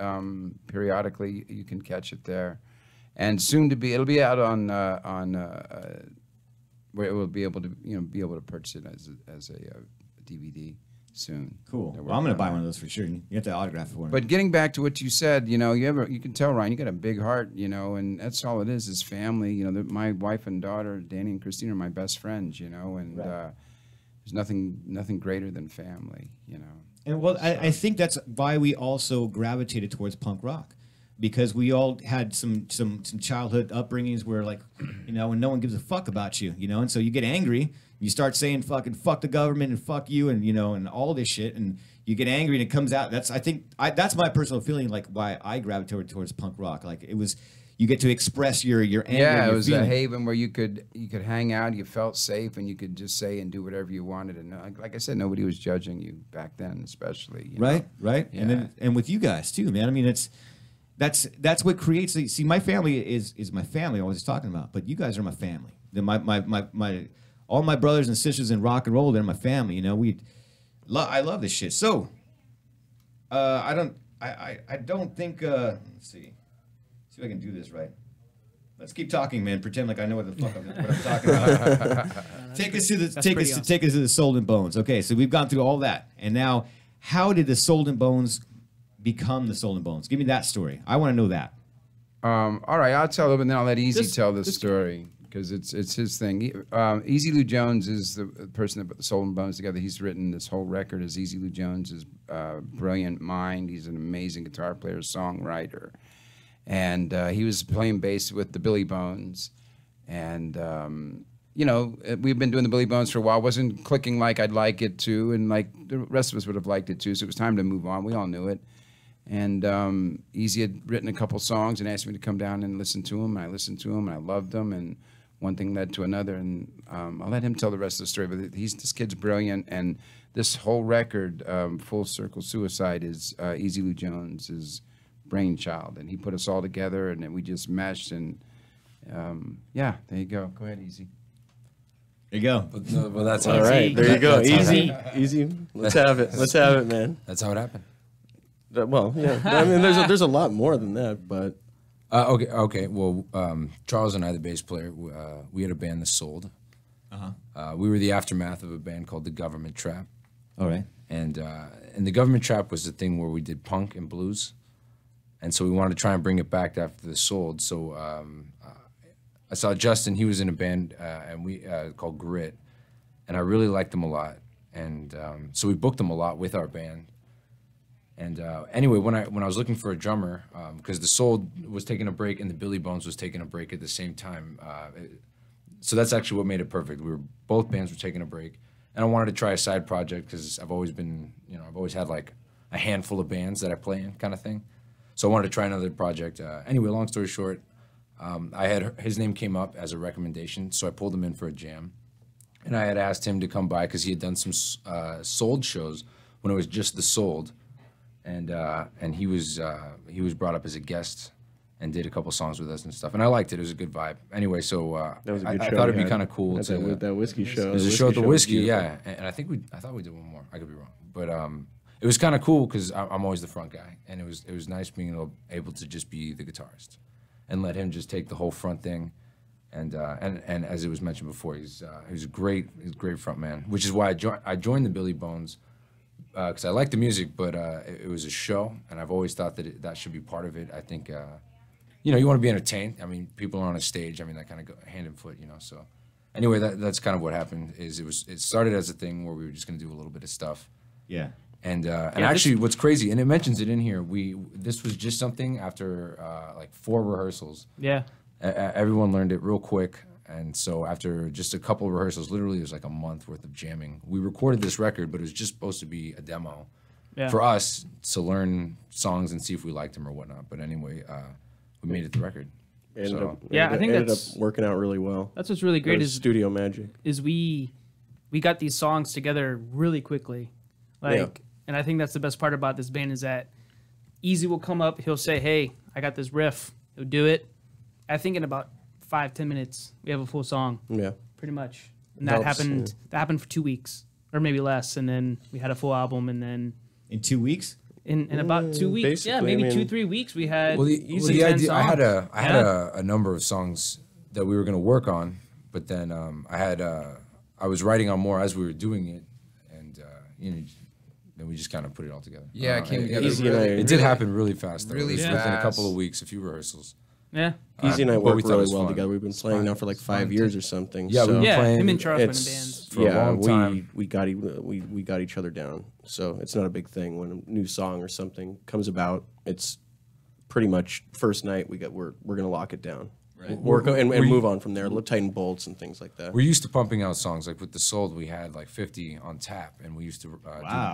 periodically. You can catch it there, and soon to be, it'll be out on where it will be able to purchase it as a DVD. Soon. Cool. Well, I'm going to buy one of those for sure. You have to autograph it for me. But getting back to what you said, you can tell, Ryan, you got a big heart, and that's all it is family. My wife and daughter, Danny and Christine, are my best friends, and right. There's nothing greater than family, And well, I think that's why we also gravitated towards punk rock, because we all had some childhood upbringings where, like, and no one gives a fuck about you, and so you get angry. You start saying fucking fuck the government and fuck you and and all this shit, and you get angry and it comes out. That's that's my personal feeling, like why I gravitated towards punk rock. Like it was, you get to express your anger. Yeah, and it was feeling. a haven where you could hang out. You felt safe, and you could just say and do whatever you wanted. And like I said, nobody was judging you back then, especially. Right. Yeah. And with you guys too, man. I mean, that's what creates. See, my family is my family. I was just talking about, but you guys are my family. My all my brothers and sisters in rock and roll, they're my family. I love this shit. So, I don't think. Let's see if I can do this right. Let's keep talking, man. Pretend like I know what the fuck I'm talking about. Take us to the Soul and Bones. Okay, so we've gone through all that, and now, how did the Soul and Bones become the Soul and Bones? Give me that story. I want to know that. All right, I'll tell it, but then I'll let Easy tell the story. Because it's his thing. Easy Lou Jones is the person that put the Soul and Bones together. He's written this whole record as Easy Lou Jones' brilliant mind. He's an amazing guitar player, songwriter. And he was playing bass with the Billy Bones. And, we've been doing the Billy Bones for a while. It wasn't clicking like I'd like it to, and like the rest of us would have liked it to. So it was time to move on. We all knew it. And Easy had written a couple songs and asked me to come down and listen to them. And I listened to them, and I loved them. And one thing led to another, and I'll let him tell the rest of the story. But this kid's brilliant, and this whole record, Full Circle Suicide, is Easy Lou Jones' brainchild, and he put us all together, and then we just meshed, and there you go. Go ahead, Easy. There you go. Well, that's all right. There you go. Easy. Let's have it. Let's have it, man. That's how it happened. Well, yeah. I mean, there's a lot more than that, but. Okay. Well, Charles and I, the bass player, we had a band, The Sold. We were the aftermath of a band called The Government Trap. All right. And The Government Trap was the thing where we did punk and blues. And so we wanted to try and bring it back after The Sold. So I saw Justin. He was in a band and we called Grit. And I really liked him a lot. And so we booked him a lot with our band. And anyway, when I was looking for a drummer, because the Soul was taking a break and the Billy Bones was taking a break at the same time, so that's actually what made it perfect. Both bands were taking a break, and I wanted to try a side project because I've always been, I've always had like a handful of bands that I play in, kind of thing. So I wanted to try another project. Anyway, long story short, his name came up as a recommendation, so I pulled him in for a jam, and I had asked him to come by because he had done some Sold shows when it was just the Sold. And he was brought up as a guest and did a couple songs with us and stuff. And I liked it. It was a good vibe. Anyway, so that was a good I show. thought it'd be kind of cool that whiskey show. It was a show at the whiskey, yeah. And I thought we did one more. I could be wrong, but it was kind of cool because I'm always the front guy, and it was nice being able to just be the guitarist and let him just take the whole front thing. And as it was mentioned before, he's a great front man, which is why I joined the Billy Bones. Because I like the music, but it was a show, and I've always thought that that should be part of it. I think, you want to be entertained. I mean, people are on a stage. I mean, that kind of go hand in foot, So, anyway, that's kind of what happened. It started as a thing where we were just going to do a little bit of stuff. Yeah. And actually, what's crazy, and it mentions it in here. This was just something after like 4 rehearsals. Yeah. Everyone learned it real quick. And so after just a couple of rehearsals, literally it was like a month worth of jamming. We recorded this record, but it was just supposed to be a demo for us to learn songs and see if we liked them or whatnot. But anyway, we made it the record. I think ended up working out really well. That's what's really great is studio magic. Is we got these songs together really quickly, and I think that's the best part about this band is that Easy will come up. He'll say, "Hey, I got this riff." He'll do it. I think in about 5-10 minutes, we have a full song. Yeah. Pretty much. And that happened. That happened for 2 weeks, or maybe less. And then we had a full album. And then in 2 weeks. In about 2 weeks, yeah, maybe 2-3 weeks, we had. Well, the idea, I had a number of songs that we were going to work on, but then I was writing on more as we were doing it, and then we just kind of put it all together. Yeah, it came together. It did happen really fast, though. Really within fast. a couple of weeks, a few rehearsals. Yeah. Easy and I but work we thought it really was well fun. together. We've been playing now for like 5 years or something. Yeah, so we've been playing. Him and Charles been in bands for a long time. We got each other down. So it's not a big thing when a new song or something comes about. It's pretty much first night we're gonna lock it down. Right. And move on from there. Tighten bolts and things like that. We're used to pumping out songs. Like with The Sold, we had like 50 on tap, and we used to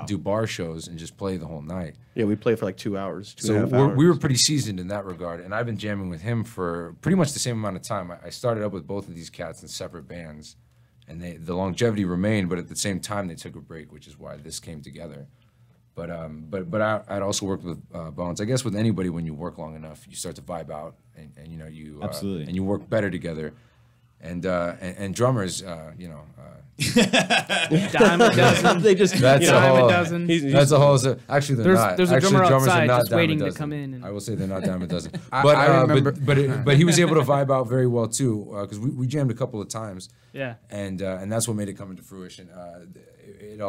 do bar shows and just play the whole night. Yeah, we play for like 2 hours, two so and a half hours. We were pretty seasoned in that regard, and I've been jamming with him for pretty much the same amount of time. I started up with both of these cats in separate bands, and the longevity remained, but at the same time they took a break, which is why this came together. But I'd also worked with Bones. I guess with anybody, when you work long enough, you start to vibe out, and you know you absolutely, and you work better together. And drummers, dime a dozen. They just that's a whole. dozen. That's a whole. Actually, they're not. There's a actually, drummer drummers outside are not just dime a waiting to dozen. come in. And I will say they're not dime a dozen. I remember, but he was able to vibe out very well too, because we jammed a couple of times. Yeah. And that's what made it come into fruition. It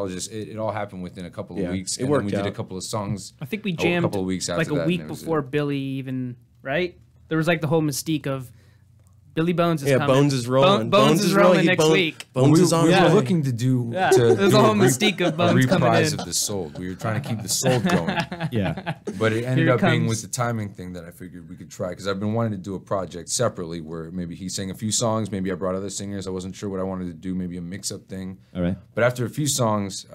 all happened within a couple of weeks. It worked and then we out. did a couple of songs. I think we jammed a couple of weeks after like a that, week and it was before Billy even, right? There was like the whole mystique of Billy Bones is coming. Bones is rolling. Bones is rolling next week. Bones is on. We were looking to do there's a whole mystique of Bones a coming reprise in. of The Sold. We were trying to keep The Sold going. Yeah. But it ended Here up it being comes. with the timing thing that I figured we could try, because I've been wanting to do a project separately where maybe he sang a few songs, maybe I brought other singers. I wasn't sure what I wanted to do, maybe a mix-up thing. All right. But after a few songs,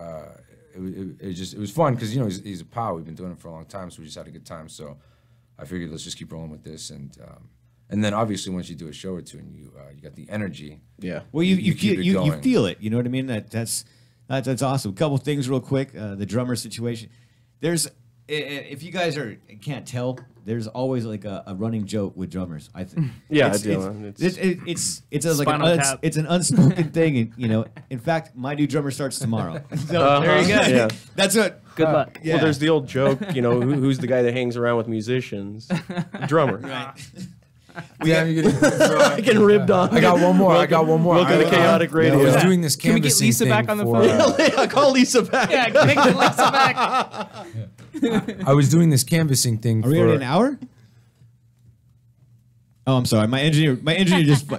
it was fun, because you know he's a pal. We've been doing it for a long time, so we just had a good time. So I figured let's just keep rolling with this, and then obviously once you do a show or two and you got the energy. Yeah. Well, you feel it. You know what I mean? That's awesome. A couple things real quick. The drummer situation. There's, if you guys can't tell, there's always like a running joke with drummers. I think. Yeah, it's an unspoken thing, and you know. In fact, my new drummer starts tomorrow. So There you go. Yeah. that's what. Good luck. Yeah. Well, there's the old joke, you know, who's the guy that hangs around with musicians? Drummer. Right. I get ribbed on. I got one more. Welcome to Chaotic Radio. I was doing this Can we get canvassing Lisa thing back on the for, phone? Yeah, call Lisa back. Yeah, make Lisa back. I was doing this canvassing thing. Are we at an hour? Oh, I'm sorry. My engineer just.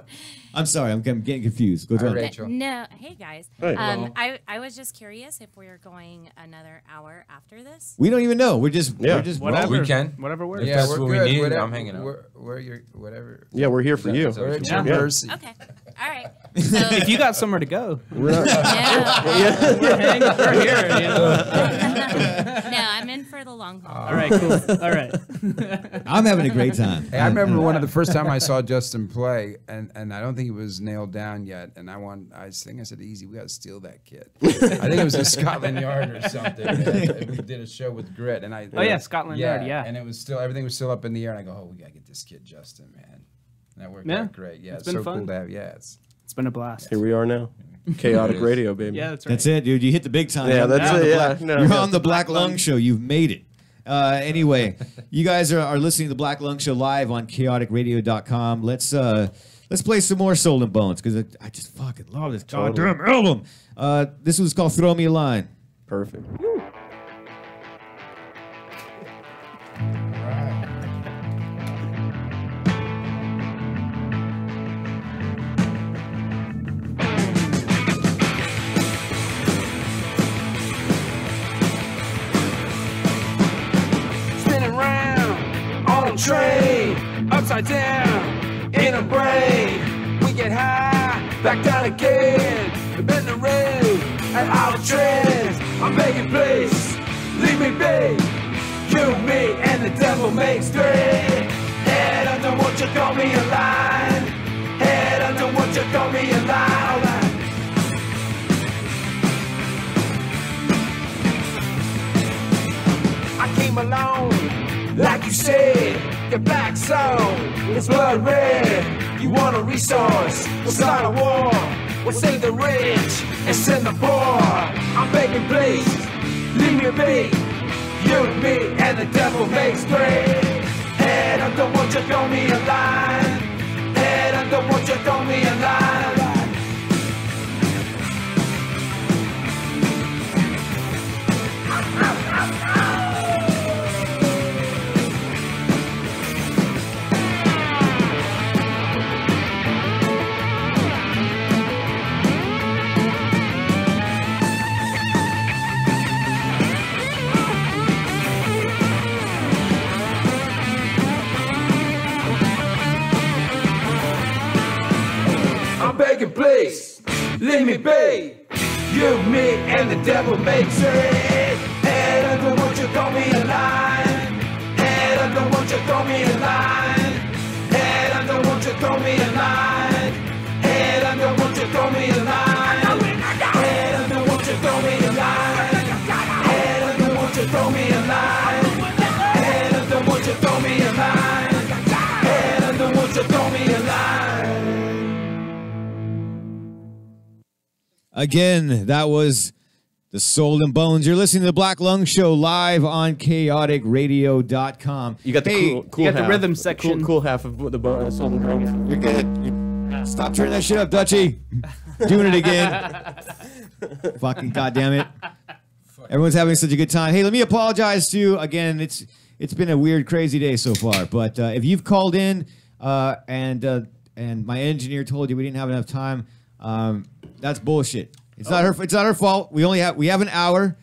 I'm sorry. I'm getting confused. Go ahead. Rachel. No, hey guys. Hey. I was just curious if we're going another hour after this. We don't even know. We're just Whatever. We can. Whatever works. Yeah, that's we're what we good. need. Whatever, I'm hanging out. We're your whatever. Yeah, we're here for you. Is that what We're you at your Yeah. mercy. Okay. All right. So, If you got somewhere to go, We're not, no, we're here. You know? no, I'm in for the long haul. All right, cool. All right. I'm having a great time. Hey, I remember one of the first time I saw Justin play, and I don't think he was nailed down yet. And I think I said, "Easy, we got to steal that kid." I think it was in Scotland Yard or something. And we did a show with Grit, and Oh yeah, Scotland Yard. Yeah. and it was still everything was still up in the air. And I go, "Oh, we gotta get this kid, Justin, man." And that worked out great. Yeah, It's it's been so fun. cool to have. Yeah, It's been a blast. here we are now. Chaotic Radio, baby. Yeah, that's right. That's it, dude. You hit the big time. Yeah, that's You're on it, the yeah. Black- No, You're yeah. on the Black Lung Show. You've made it. Anyway, you guys are listening to the Black Lung Show live on chaoticradio.com. Let's play some more Soul and Bones, because I just fucking love this goddamn album. This was called Throw Me a Line. Perfect. Spinning round on a train, upside down in a brain. We get high, back down again. Bend the rain at our trends. I'm begging, please leave me be. You, me, and the devil makes three. Head under, won't you call me a line? Head under, won't you call me a line? All right. I came along say your black soul is blood red. You want a resource? We'll start a war. We'll save the rich and send the poor. I'm begging, please, leave me be. You, me, and the devil makes three. And I don't want you to throw me a line. And I don't want you to throw me a line. I'm begging, please, leave me be. You, me, and the devil makes it. And I don't want you to throw me a line. And I don't want you to throw me a line. And I don't want you to throw me a line. And I don't want you to throw me a line. And I don't want you to throw me a line. And I don't want you to throw me a line. And I don't want you to throw me a line. And I don't want you to throw me a line. Again, that was the Soul and Bones. You're listening to the Black Lung Show live on chaoticradio.com. You got the Hey, cool you got the half, rhythm section. Cool half of the Soul and Bones. You're good. Stop turning that shit up, Dutchie. Doing it again. Fucking goddamn it. Everyone's having such a good time. Hey, let me apologize to, again, it's been a weird, crazy day so far. But if you've called in and my engineer told you we didn't have enough time, that's bullshit. It's not her fault. We have an hour,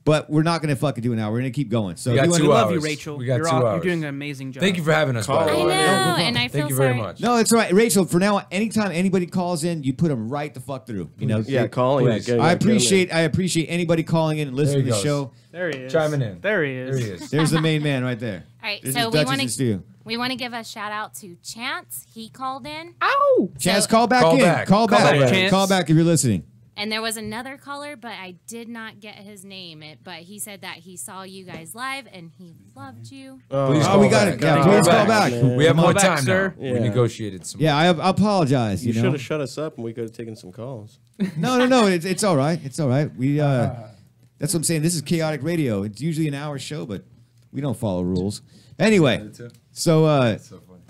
but we're not gonna fucking do an hour. We're gonna keep going. So We got if you 2 wanna- hours. Love you, Rachel. We got you're 2 hours. You're doing an amazing job. Thank you for having us, by the I way. know, and I feel Thank you sorry. very much. No, it's all right, Rachel. For now, anytime anybody calls in, you put them right the fuck through. You know, Yeah, call. Yeah, Please. I appreciate anybody calling in and listening to There the he show. There he is. Chiming in. There he is. There he is. There's the main man right there. All right, This so is we Dutch's in studio. want to give a shout out to Chance. He called in. Ow! Chance, So- call back Call in. back. Call Call back. back, Chance. Call back if you're listening. And there was another caller, but I did not get his name. But he said that he saw you guys live and he loved you. Please Oh, call we got back. it. Yeah, please call back. We have Call more back, time sir. now. We negotiated some. Yeah, I apologize. You You know, should have shut us up, and we could have taken some calls. no. It's all right. It's all right. We that's what I'm saying. This is chaotic radio. It's usually an hour show, but we don't follow rules. Anyway, so So funny.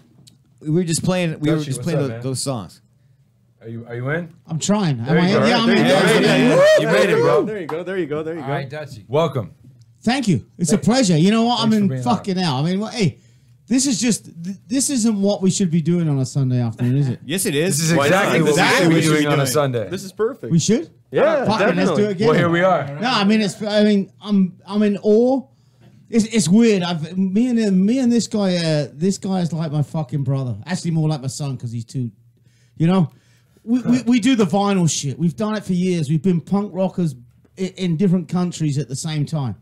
we were just playing. We were Dutchie, just what's playing up, man? those songs. Are you in? I'm trying. Am There I you in? go. Yeah, I'm in. You made it, bro. There you go. There you go. There you All go. right, Dutchie. Welcome. Thank you. It's a pleasure. You know what? Thanks for I'm in being fucking out. I mean, well, hey, this is just this isn't what we should be doing on a Sunday afternoon, is it? Yes, it is. This is Why not? exactly what Exactly we what should we be should doing on be a doing. Sunday. This is perfect. We should. Yeah, Fucking let's definitely. do it again. Well, here we are. No, I mean, I'm in awe. It's weird. Me and this guy. This guy is like my fucking brother. Actually, more like my son because he's too. You know, we do the vinyl shit. We've done it for years. We've been punk rockers in different countries at the same time.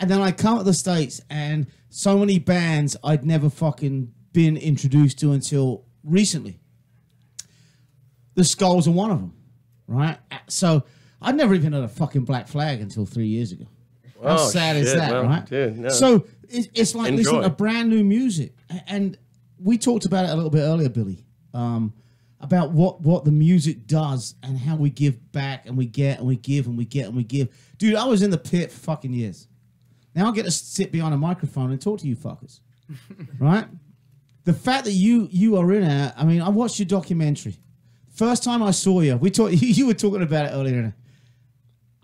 And then I come to the States and so many bands I'd never fucking been introduced to until recently. The Skulls are one of them, right? So I'd never even heard a fucking Black Flag until 3 years ago. How Oh, sad is shit, that, well, right? dude, no. So it's like listening Enjoy. to brand new music. And we talked about it a little bit earlier, Billy, about what the music does and how we give back and we get and we give and we get and we give. Dude, I was in the pit for fucking years. Now I get to sit behind a microphone and talk to you fuckers, right? The fact that you are in it, I mean, I watched your documentary. First time I saw you, you were talking about it earlier.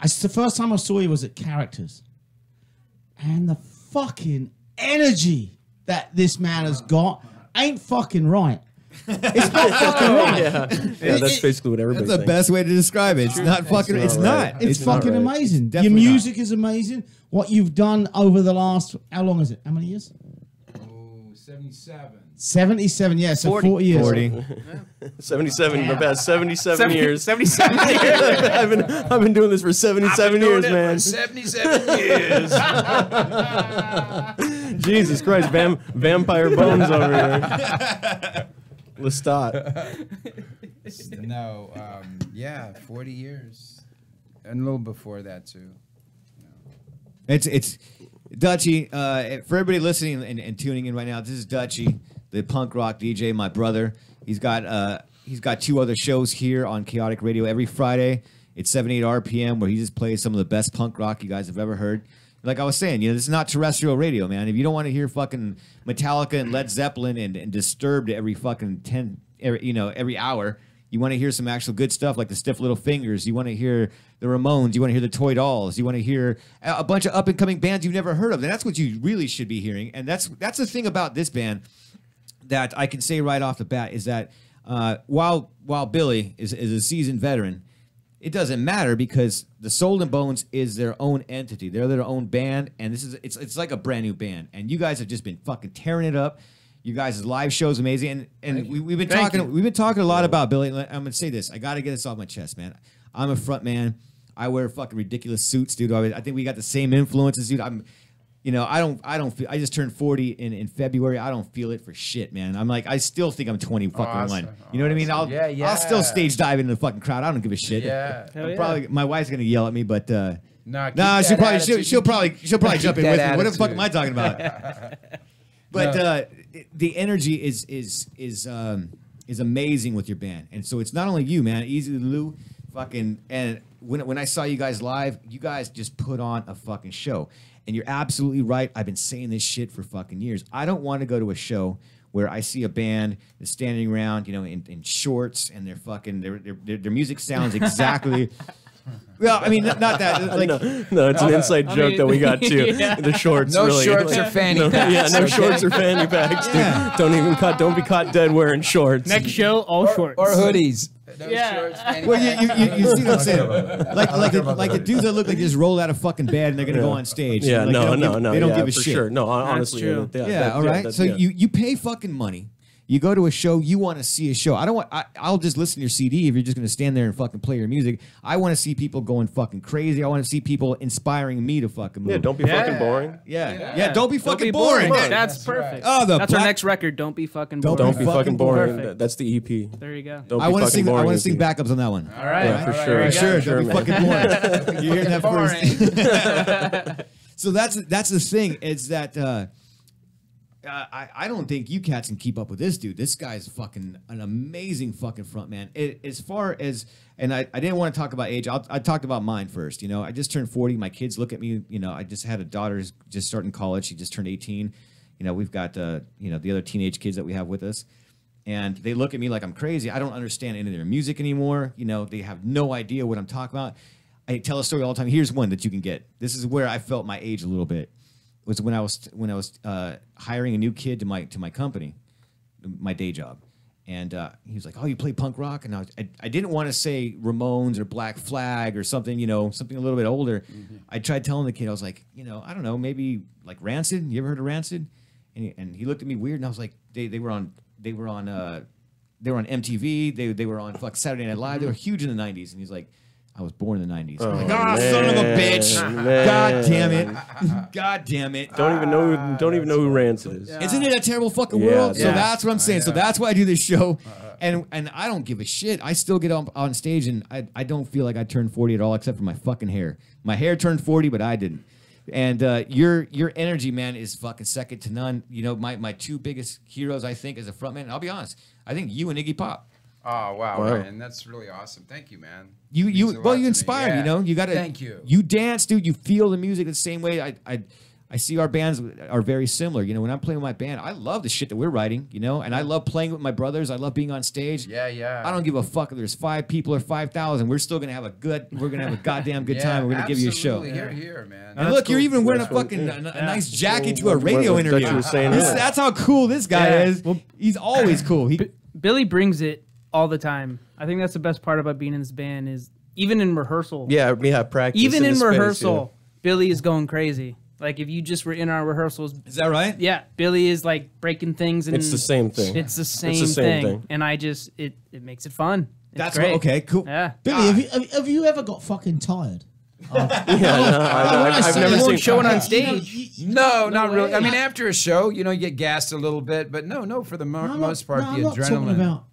The first time I saw you was at Characters. And the fucking energy that this man has got ain't fucking right. It's not fucking right. Yeah, that's basically what everybody That's the thinks. best way to describe it. It's not fucking. It's right. not. It's not fucking right. amazing. Your Definitely music is amazing. What you've done over the last, how long is it? How many years? Oh, 77. 77, yeah, so 40 years. 40. 77, the best 77 years. 77 years. I've been doing this for 77 years, man. 77 years. Jesus Christ, vampire bones over here. Lestat. No, yeah, 40 years. And a little before that, too. It's Dutchie, for everybody listening and tuning in right now, this is Dutchie, the punk rock DJ, my brother. He's got 2 other shows here on Kaotic Radio every Friday. It's 7-8 RPM, where he just plays some of the best punk rock you guys have ever heard. Like I was saying, this is not terrestrial radio, man. If you don't want to hear fucking Metallica and Led Zeppelin and Disturbed every fucking every hour, you want to hear some actual good stuff like the Stiff Little Fingers. You want to hear the Ramones. You want to hear the Toy Dolls. You want to hear a bunch of up-and-coming bands you've never heard of. And that's what you really should be hearing. And that's the thing about this band that I can say right off the bat is that while Billy is a seasoned veteran, it doesn't matter because the Soul and Bones is their own entity. They're their own band, and it's like a brand new band. And you guys have just been fucking tearing it up. You guys' live show is amazing, and we've been talking a lot about Billy. I'm gonna say this. I gotta get this off my chest, man. I'm a front man. I wear fucking ridiculous suits, dude. I think we got the same influences, dude. I don't feel. I just turned 40 in February. I don't feel it for shit, man. I'm like, I still think I'm 21. Awesome. You know what I mean? I'll still stage dive into the fucking crowd. I don't give a shit. Yeah. Probably my wife's gonna yell at me, but No, she'll probably jump in with me. What the fuck am I talking about? But the energy is amazing with your band, and so it's not only you, man. Easy Lou, fucking, and when I saw you guys live, you guys just put on a fucking show, and you're absolutely right. I've been saying this shit for fucking years. I don't want to go to a show where I see a band that's standing around, in shorts, and they're fucking their music sounds exactly. Well, I mean, not that. Like, no, it's an inside joke that we got too. Yeah. The shorts, no really, shorts or fanny packs. Yeah, no shorts or fanny packs. Yeah. Don't be caught dead wearing shorts. Next show, all shorts. Or hoodies. No Yeah. shorts, fanny well, packs. you see what I'm saying? Like the dudes that look like they just rolled out of fucking bed and they're gonna go on stage. Yeah, Like, no. They don't yeah, give a for shit. Sure. No, honestly, true. All right. So you pay fucking money. You go to a show, you want to see a show. I'll just listen to your CD if you're just going to stand there and fucking play your music. I want to see people going fucking crazy. I want to see people inspiring me to fucking move. Yeah, don't be fucking boring. Yeah, don't be fucking boring. boring. That's perfect. Oh, That's our next record. Don't be fucking boring. Don't be fucking boring. Perfect. That's the EP. There you go. Don't I be want to fucking sing. I boring want to sing EP. backups on that one. All right. Yeah, for sure. For sure. Sure, Don't be man. fucking boring. You're hearing that first. So that's the thing. Is that I don't think you cats can keep up with this dude. This guy's fucking an amazing fucking front man. As far as, and I didn't want to talk about age. I talked about mine first. I just turned 40. My kids look at me. I just had a daughter who's just starting college. She just turned 18. We've got the other teenage kids that we have with us. And they look at me like I'm crazy. I don't understand any of their music anymore. They have no idea what I'm talking about. I tell a story all the time. Here's one that you can get. This is where I felt my age a little bit. Was when I was hiring a new kid to my company, my day job, and he was like, "Oh, you play punk rock?" And I didn't want to say Ramones or Black Flag or something, something a little bit older. Mm-hmm. I tried telling the kid, I was like, I don't know, maybe like Rancid. You ever heard of Rancid? And he looked at me weird, and I was like, they were on MTV. They were on Saturday Night Live. They were huge in the '90s, and he's like, I was born in the 90s. Oh, I'm like, son of a bitch. Man. God damn it. God damn it. Don't even know who Rancid is. Isn't it a terrible fucking world? So Yeah. that's what I'm saying. So that's why I do this show. And I don't give a shit. I still get on stage and I don't feel like I turned 40 at all except for my fucking hair. My hair turned 40, but I didn't. And your energy, man, is fucking second to none. My two biggest heroes, I think, as a frontman, and I'll be honest, I think you and Iggy Pop. Oh wow, Ryan, that's really awesome. Thank you, man. You inspire. Yeah. You got to. Thank you. You dance, dude. You feel the music the same way. I see our bands are very similar. When I'm playing with my band, I love the shit that we're writing. And I love playing with my brothers. I love being on stage. Yeah. I don't give a fuck if there's 5 people or 5,000. We're still gonna have a goddamn good time. We're gonna give you a show. Here, man. And look, you're even wearing a fucking a nice jacket to a radio interview. That's how cool this guy is. He's always cool. Billy brings it all the time. I think that's the best part about being in this band is even in rehearsal. Yeah, we have practice. Even in space, rehearsal, Billy is going crazy. Like if you just were in our rehearsals, is that right? Yeah, Billy is like breaking things, and it's the same thing. It's the same thing, and it makes it fun. It's That's great. Okay, cool. Yeah, Billy, have you ever got fucking tired? I've never seen showing on stage. No, not really. I mean, after a show, you get gassed a little bit, but no, for the most part, the I'm not adrenaline. talking about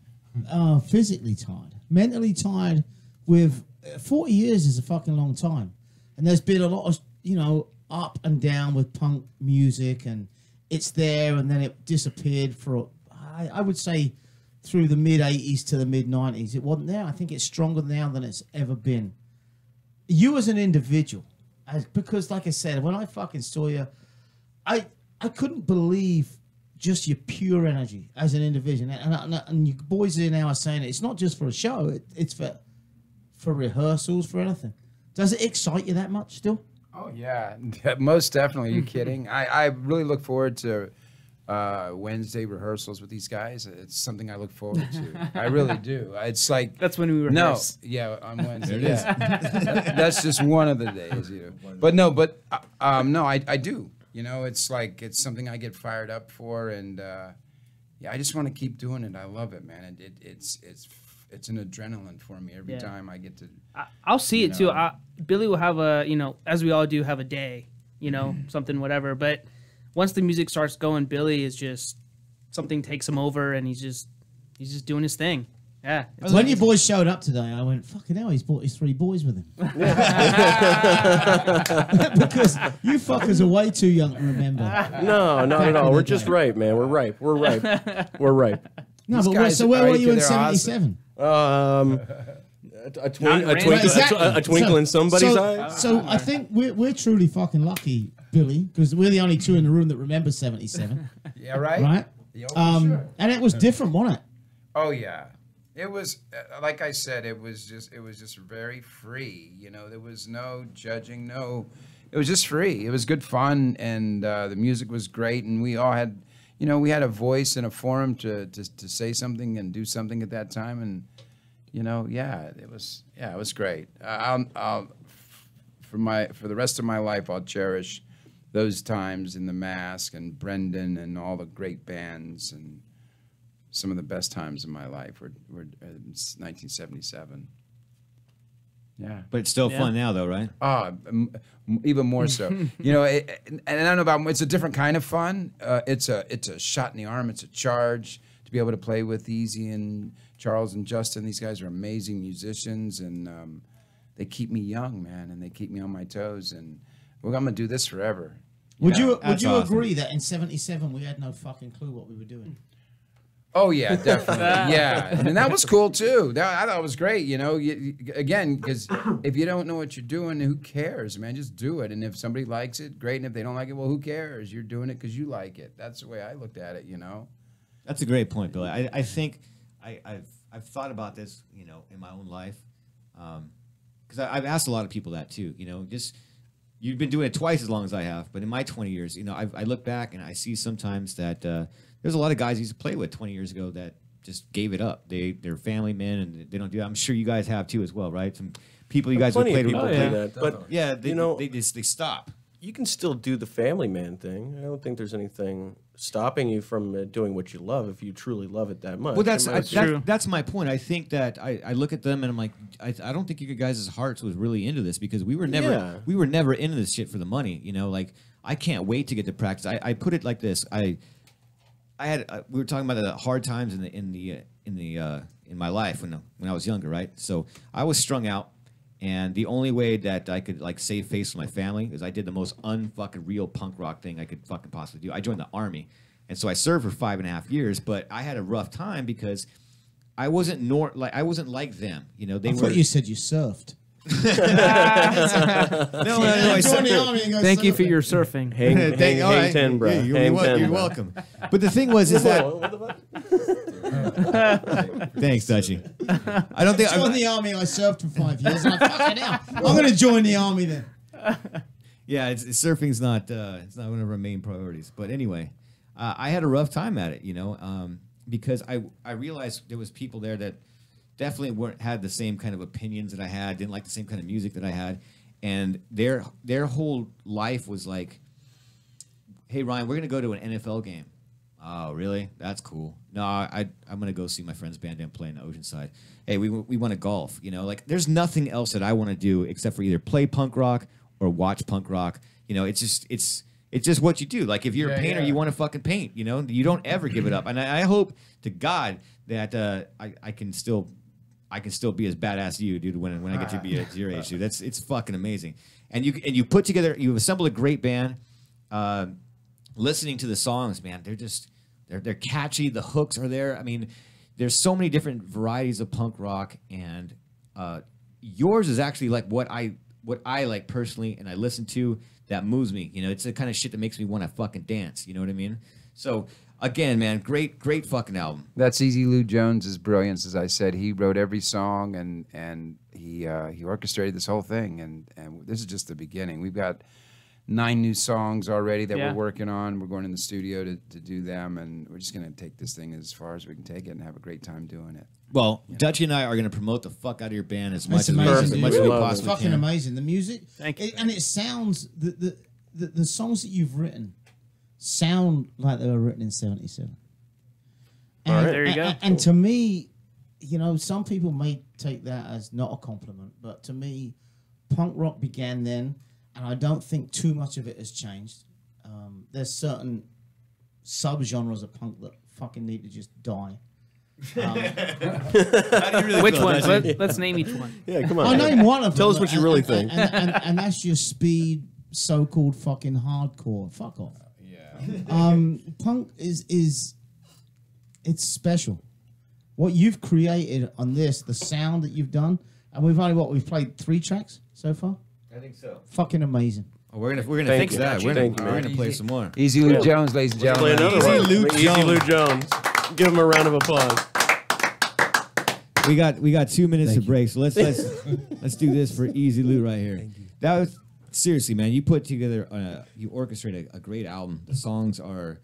physically tired, mentally tired. With 40 years is a fucking long time, and there's been a lot of up and down with punk music, and it's there, and then it disappeared for, I would say, through the mid-'80s to the mid-'90s. It wasn't there. I think it's stronger now than it's ever been. You as an individual, because like I said, when I fucking saw you, I couldn't believe just your pure energy as an individual. And you boys here now are saying it's not just for a show, it's for rehearsals, for anything. Does it excite you that much still? Oh, yeah, most definitely. Are you kidding? I really look forward to Wednesday rehearsals with these guys. It's something I look forward to. I really do. It's like... That's when we rehearse. No, yeah, on Wednesday. That's just one of the days, you know. But no, I do. You know, it's like, it's something I get fired up for, and yeah, I just want to keep doing it. I love it, man. It's an adrenaline for me every time I get to. I'll see it too. Billy will have a, you know, as we all do, have a day, you know, something, whatever. But once the music starts going, Billy is just, something takes him over, and he's just doing his thing. Yeah. When you boys showed up today, I went, fucking hell, he's brought his 3 boys with him. Because you fuckers are way too young to remember. No. We're just ripe, man. We're ripe. We're ripe. No, but so where were you in 77? Awesome. A twinkle in somebody's eye. So I think we're truly fucking lucky, Billy, because we're the only 2 in the room that remember 77. Yeah, right? Right? Yeah, sure. And it was different, wasn't it? Oh, yeah. It was, like I said, it was just very free. You know, there was no judging, it was just free. It was good fun, and the music was great, and we all had, you know, we had a voice and a forum to say something and do something at that time, and, you know, it was great. For the rest of my life, I'll cherish those times in the Mask and Brendan and all the great bands, and some of the best times in my life were 1977. Yeah, but it's still fun now, though, right? Even more so. You know, and I don't know about, it's a different kind of fun. It's a shot in the arm. It's a charge to be able to play with Easy and Charles and Justin. These guys are amazing musicians, and they keep me young, man, and they keep me on my toes. And I'm gonna do this forever. Would you agree that in 77 we had no fucking clue what we were doing? Oh, yeah, definitely. Yeah. And that was cool, too. I thought it was great, you know. Again, because if you don't know what you're doing, who cares, man? Just do it. And if somebody likes it, great. And if they don't like it, well, who cares? You're doing it because you like it. That's the way I looked at it, you know. That's a great point, Billy. I think I've thought about this, you know, in my own life. Because I've asked a lot of people that, too. You know, just, you've been doing it twice as long as I have. But in my 20 years, you know, I look back and I see sometimes that there's a lot of guys I used to play with 20 years ago that just gave it up. They're family men, and they don't do that. I'm sure you guys have too as well, right? Some people you guys have played with. Play that, but yeah, they stop. You can still do the family man thing. I don't think there's anything stopping you from doing what you love if you truly love it that much. Well, that's my point. I think that I look at them and I'm like, I don't think your guys' hearts was really into this, because we were never into this shit for the money. You know, like, I can't wait to get to practice. I put it like this. We were talking about the hard times in my life when I was younger, right? So I was strung out, and the only way that I could like save face with my family is I did the most unfucking real punk rock thing I could fucking possibly do. I joined the Army, and so I served for 5.5 years, but I had a rough time because I wasn't like them. You know, I thought you said you surfed. No, Thank you for your surfing. Hang 10, bro. Yeah, you're welcome. But the thing was, is that thanks, Dutchie. I don't think I joined the Army. I served for 5 years. And I fucking hell, I'm going to join the Army then. Yeah, surfing's not it's not one of our main priorities. But anyway, I had a rough time at it, you know, because I realized there was people there that definitely had the same kind of opinions that I had, didn't like the same kind of music that I had, and their whole life was like, hey, Ryan, we're going to go to an NFL game. Oh, really? That's cool. No, I'm going to go see my friend's band play in Oceanside. Hey, we want to golf. You know, like, there's nothing else that I want to do except for either play punk rock or watch punk rock. You know, it's just what you do. Like, if you're a painter, you want to fucking paint. You know, you don't ever give it up. And I hope to God that I can still. I can still be as badass as you, dude. When I get to be at your age, dude, it's fucking amazing. And you put together, you assemble a great band. Listening to the songs, man, they're catchy. The hooks are there. I mean, there's so many different varieties of punk rock, and yours is actually like what I like personally, and I listen to that moves me. You know, it's the kind of shit that makes me want to fucking dance. You know what I mean? So again, man, great fucking album. That's Easy Lou Jones's brilliance, as I said. He wrote every song, and he orchestrated this whole thing, and this is just the beginning. We've got 9 new songs already that we're working on. We're going in the studio to do them, and we're just going to take this thing as far as we can take it and have a great time doing it. Well, Dutchie and I are going to promote the fuck out of your band as much as we amazing, dude. possibly It's fucking can. amazing. The music, Thank you. and it sounds the songs that you've written sound like they were written in '77. And, There you go. And to me, you know, some people may take that as not a compliment, but to me, punk rock began then, and I don't think too much of it has changed. There's certain subgenres of punk that fucking need to just die. Which ones? Let's name each one. Yeah, come on. I'll name one of them. Tell us what you really think. And that's your speed, so-called fucking hardcore. Fuck off. Punk is it's special. What you've created on this, the sound that you've done, and we've played 3 tracks so far. I think so. Fucking amazing. Oh, we're gonna Thank fix you. that. We're Thank you, gonna man. play some more. Easy Lou Jones, ladies and Play gentlemen. another one. Lou Easy Jones. Lou Jones. Give him a round of applause. We got 2 minutes to break, so let's do this for Easy Lou right here. That was seriously, man. You put together, you orchestrate a great album. The songs are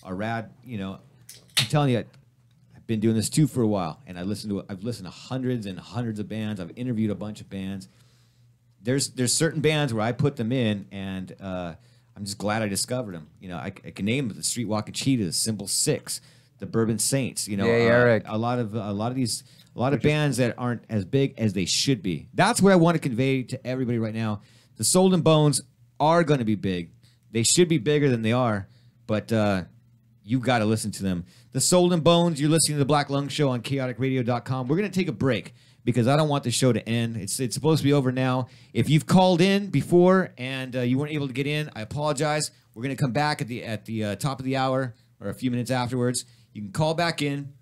rad. You know, I'm telling you, I've been doing this too for a while, and I've listened to hundreds and hundreds of bands. I've interviewed a bunch of bands. There's certain bands where I put them in, and I'm just glad I discovered them. You know, I can name the Streetwalking Cheetahs, Simple Six, the Bourbon Saints. You know, Eric. a lot of bands that aren't as big as they should be. That's what I want to convey to everybody right now. The Soul and Bones are going to be big. They should be bigger than they are, but you got to listen to them. The Soul and Bones, you're listening to the Black Lung Show on chaoticradio.com. We're going to take a break because I don't want the show to end. It's supposed to be over now. If you've called in before and you weren't able to get in, I apologize. We're going to come back at the top of the hour or a few minutes afterwards. You can call back in.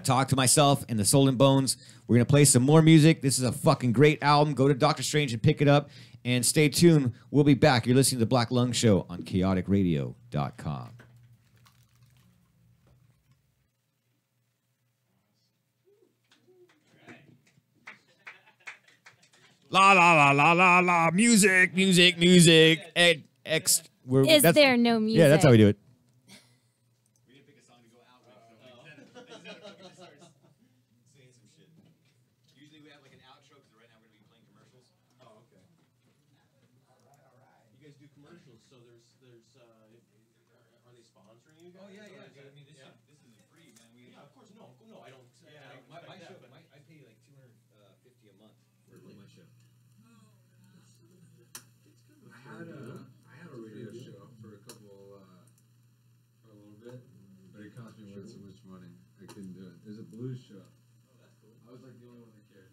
Talk to myself and the Soul and Bones. We're going to play some more music. This is a fucking great album. Go to Dr. Strange and pick it up. And stay tuned. We'll be back. You're listening to the Black Lung Show on chaoticradio.com. La la la la la la. Music, music, music. Is there no music? Yeah, that's how we do it. There's a blues show. Oh, that's cool. I was like the only one that cared.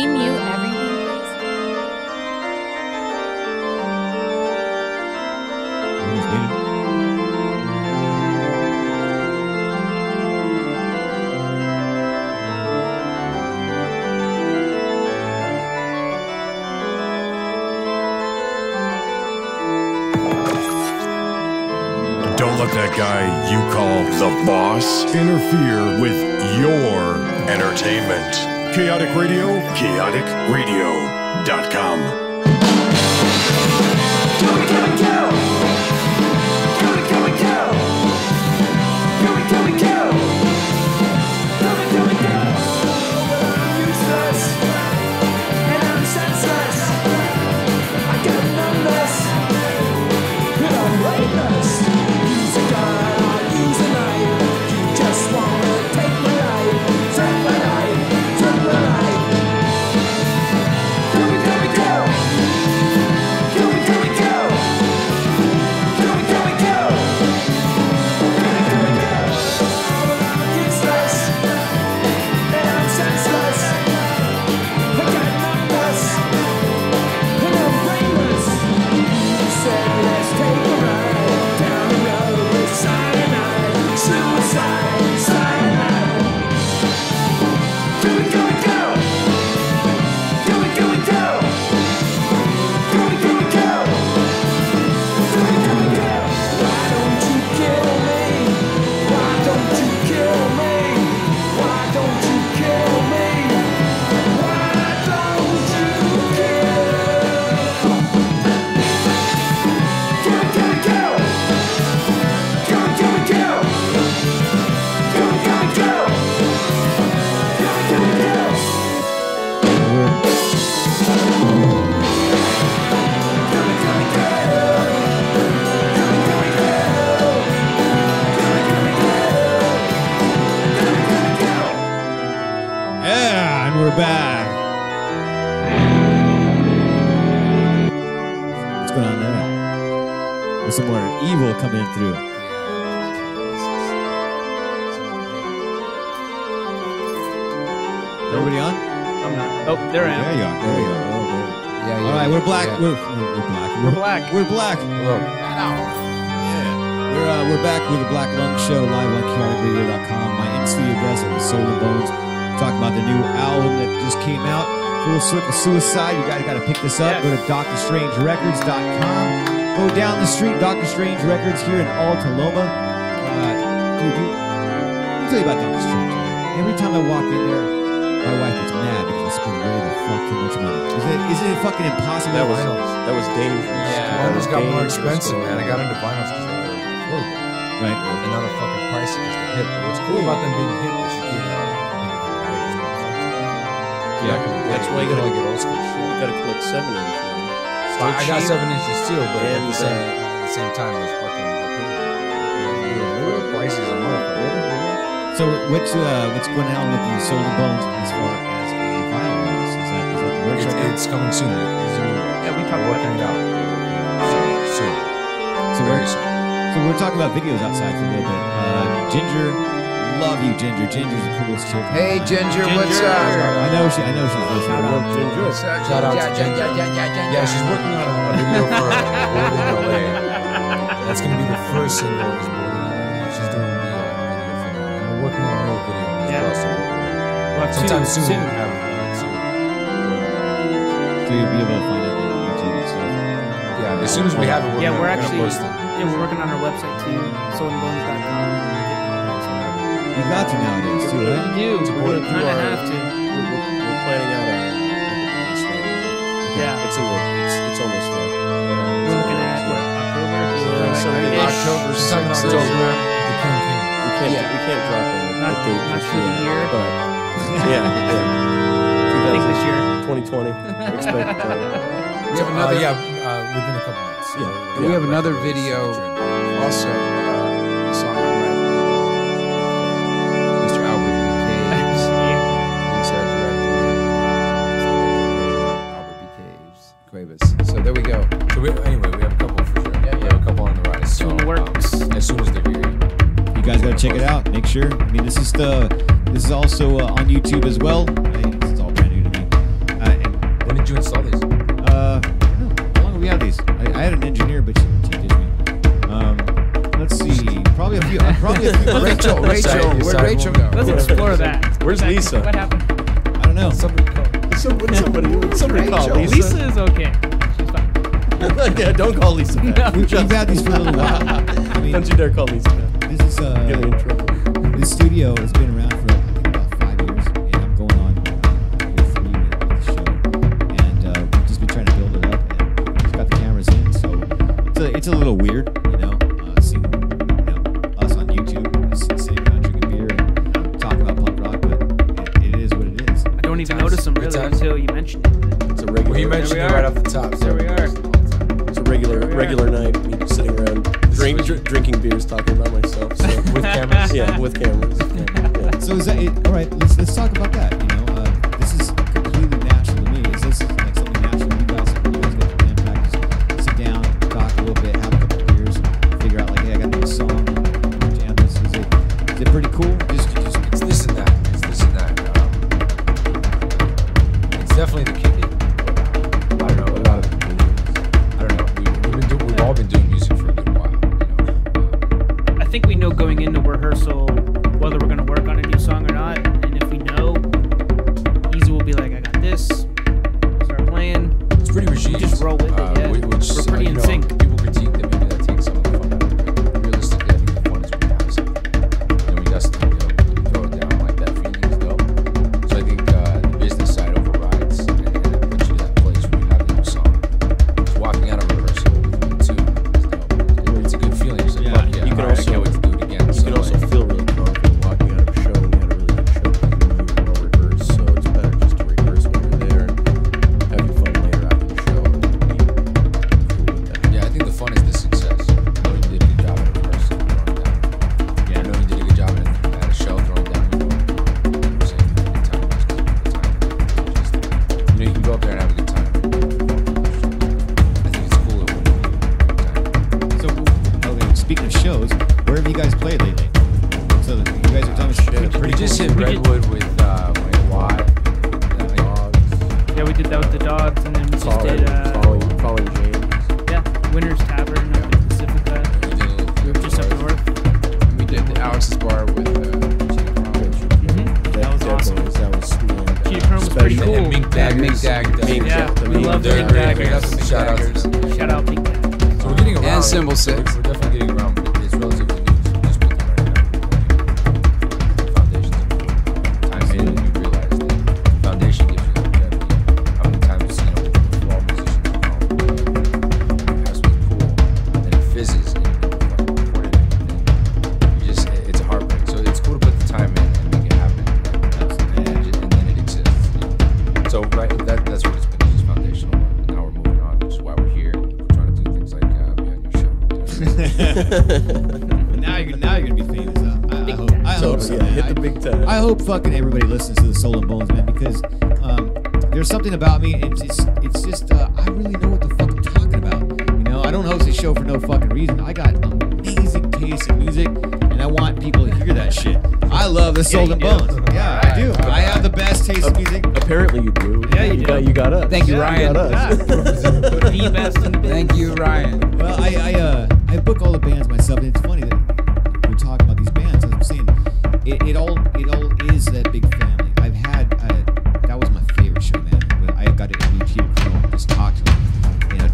we mute everything, please? Don't let that guy you call the boss interfere with your entertainment. Chaotic Radio, chaoticradio.com. We're back. What's going on there? There's some more evil coming through. Everybody on? I'm not. Oh, there I am. There you are. There you are. Oh, there. Yeah, all right, we're black. Yeah. We're black. We're black. We're black. Hello. Yeah. We're back with the Black Lung Show live on chaoticradio.com. My in-studio guest is Soul and Bones. Talking about the new album that just came out, Full Circle Suicide. You guys got to pick this up. Go to drstrangerecords.com. Go down the street, Dr. Strange Records here in Altaloma. Dude, let me tell you about Dr. Strange. Every time I walk in there, my wife gets mad because I spend really the fuck too much money. Isn't it fucking impossible? That was dangerous. Yeah, vinyls got more expensive, man. I got into vinyls because they were affordable. Right. And now they're fucking pricey because they're hip. But what's cool about them being hip is you get Yeah, that's why you gotta get old school shit. You gotta collect 7-inch. I got 7 inches too, but at the same time, there's fucking prices are more. So what's going on with the Soul and Bones as far as a vinyl release? Is that the work? It's coming soon. Yeah, we talked working it out. Soon. So we're talking about videos outside for a little bit. Ginger. Love you, Ginger. Ginger's the coolest chick. Hey, Ginger, what's up? I know she's listening. Shout out to Ginger. Yeah, she's working on a video for Born in LA. That's going to be the first single of Born in LA. She's doing the video for that. And we're working on another video as well. So sometime soon we'll have one too. So you'll be able to find out on YouTube and stuff. Yeah, as soon as we have it, we're gonna actually post it. we're working on our website too, soulandbones.com. You got to nowadays too, right? You do. We're kind of have to. We're planning out a release right now. Yeah. It's almost there. We're looking at what, October 6th. We can't drop a date not this sure the year. but yeah. I think this year. 2020. Expect. We have another. Within a couple months. Yeah. We have another video also. A song I wrote. Mr. Albert B. Caves. He's directing Albert B. Caves. Cuevas. So there we go. So we have a couple for sure. Yeah, we have a couple on the rise. So as soon as they're here. You guys gotta check it out. Make sure. I mean, this is also on YouTube as well. Right? This is all brand new to me. you install these? How long have we had these? I had an engineer, but she did me. Let's see. Probably a few. Rachel, where'd Rachel go? Let's explore that. Where's Lisa? What happened? I don't know. Somebody call Lisa. Lisa is okay. She's fine. Yeah, don't call Lisa back. We've had these for a little while. I mean, Don't you dare call Lisa back. this is Get me in trouble. this studio has been around for I think about 5 years, and I'm going on year 3 with the show. And we've just been trying to build it up, and we've got the cameras in, so it's a little weird, seeing us on YouTube, sitting around drinking beer and talking about punk rock, but it is what it is. I don't even notice them really until you mention it. It's a regular. Well, you mentioned it right off the top. There we are. It's a regular night. Me sitting around drinking beers, talking about myself. So. With cameras? Yeah, with cameras. Yeah. So is that it? All right, let's talk about that. This is completely natural to me. Is this like something natural? You guys get your band practice, sit down, talk a little bit, have a couple of beers, figure out like, hey, I got a new song, jam this. Is it pretty cool? Just It's this and that. It's this and that. It's definitely the kick it. I don't know. I don't know. We've all been doing music for a good while. I think we know going into rehearsal whether we're going to work on a new song or not. And if we know, Easy will be like, I got this. Start playing. It's pretty regime. Just roll with it, yeah. We're pretty in sync. People critique that maybe that takes some of the fun out of it. But realistically, I think the fun is when you have something. We just throw it down like that feeling is dope. So I think the business side overrides and it puts you to that place where you have the new song. Just walking out of rehearsal with the tune is dope. It's a good feeling. You're like, fuck yeah, you can I also can't wait to do it again. You can also feel really confident walking out of a show and you had a really good show because you know you were well rehearsed. So it's better just to rehearse when you're there and have your fun later after the show. And be cool with that. Yeah, I think the fun is the success. Knowing you did a good job at a rehearsal, throwing down. Yeah, knowing you did a good job at a show, throwing down. You're saying you had a good time. You can go up there and have a good time. I think it's cool when you have a good time. So, speaking of shows, where have you guys played lately? So you guys are telling me We just hit Redwood with Y. Yeah, we did that with the Dogs, and then we just did Colin James. yeah, Winter's Tavern up in Pacifica. We were just up north. And we did the Alex's Bar with That was awesome. That was Cheetah Chrome was pretty cool. And Mink Daggers. Yeah, we love They're Mink great. Daggers. Shout out to them. Shout out Mink Daggers. So we're getting around. And Symbol 6. We're definitely getting around, but it's relatively new. So just put them right now. Foundation's important. Time made it, you realize that foundation gives you longevity. How many times, all musicians it has to be cool, and then it fizzes, and you fucking record it, and it's a heartbreak. So it's cool to put the time in and make it happen, and then it exists. So that's what it's been, just foundational work. And now we're moving on, which is why we're here. We're trying to do things like be on your show. now you're gonna be famous. I hope so. yeah, hit the big time. I hope fucking everybody listens to the Soul and Bones, man, because there's something about me. It's just I really know what the fuck I'm talking about. I don't host a show for no fucking reason. I got amazing taste in music, and I want people to hear that shit. I love the Soul and Bones. Yeah, I do. I have the best taste in music. Apparently you do. Yeah, you do. You got us. Thank you, Ryan. You got us. The best in the business. Thank you, Ryan. Well, I book all the bands myself, and it's funny that we're talking about these bands. As I'm saying, it all is that big family. I've had that was my favorite show, man. When I got to interview Cheetah Chrome, just talk to them.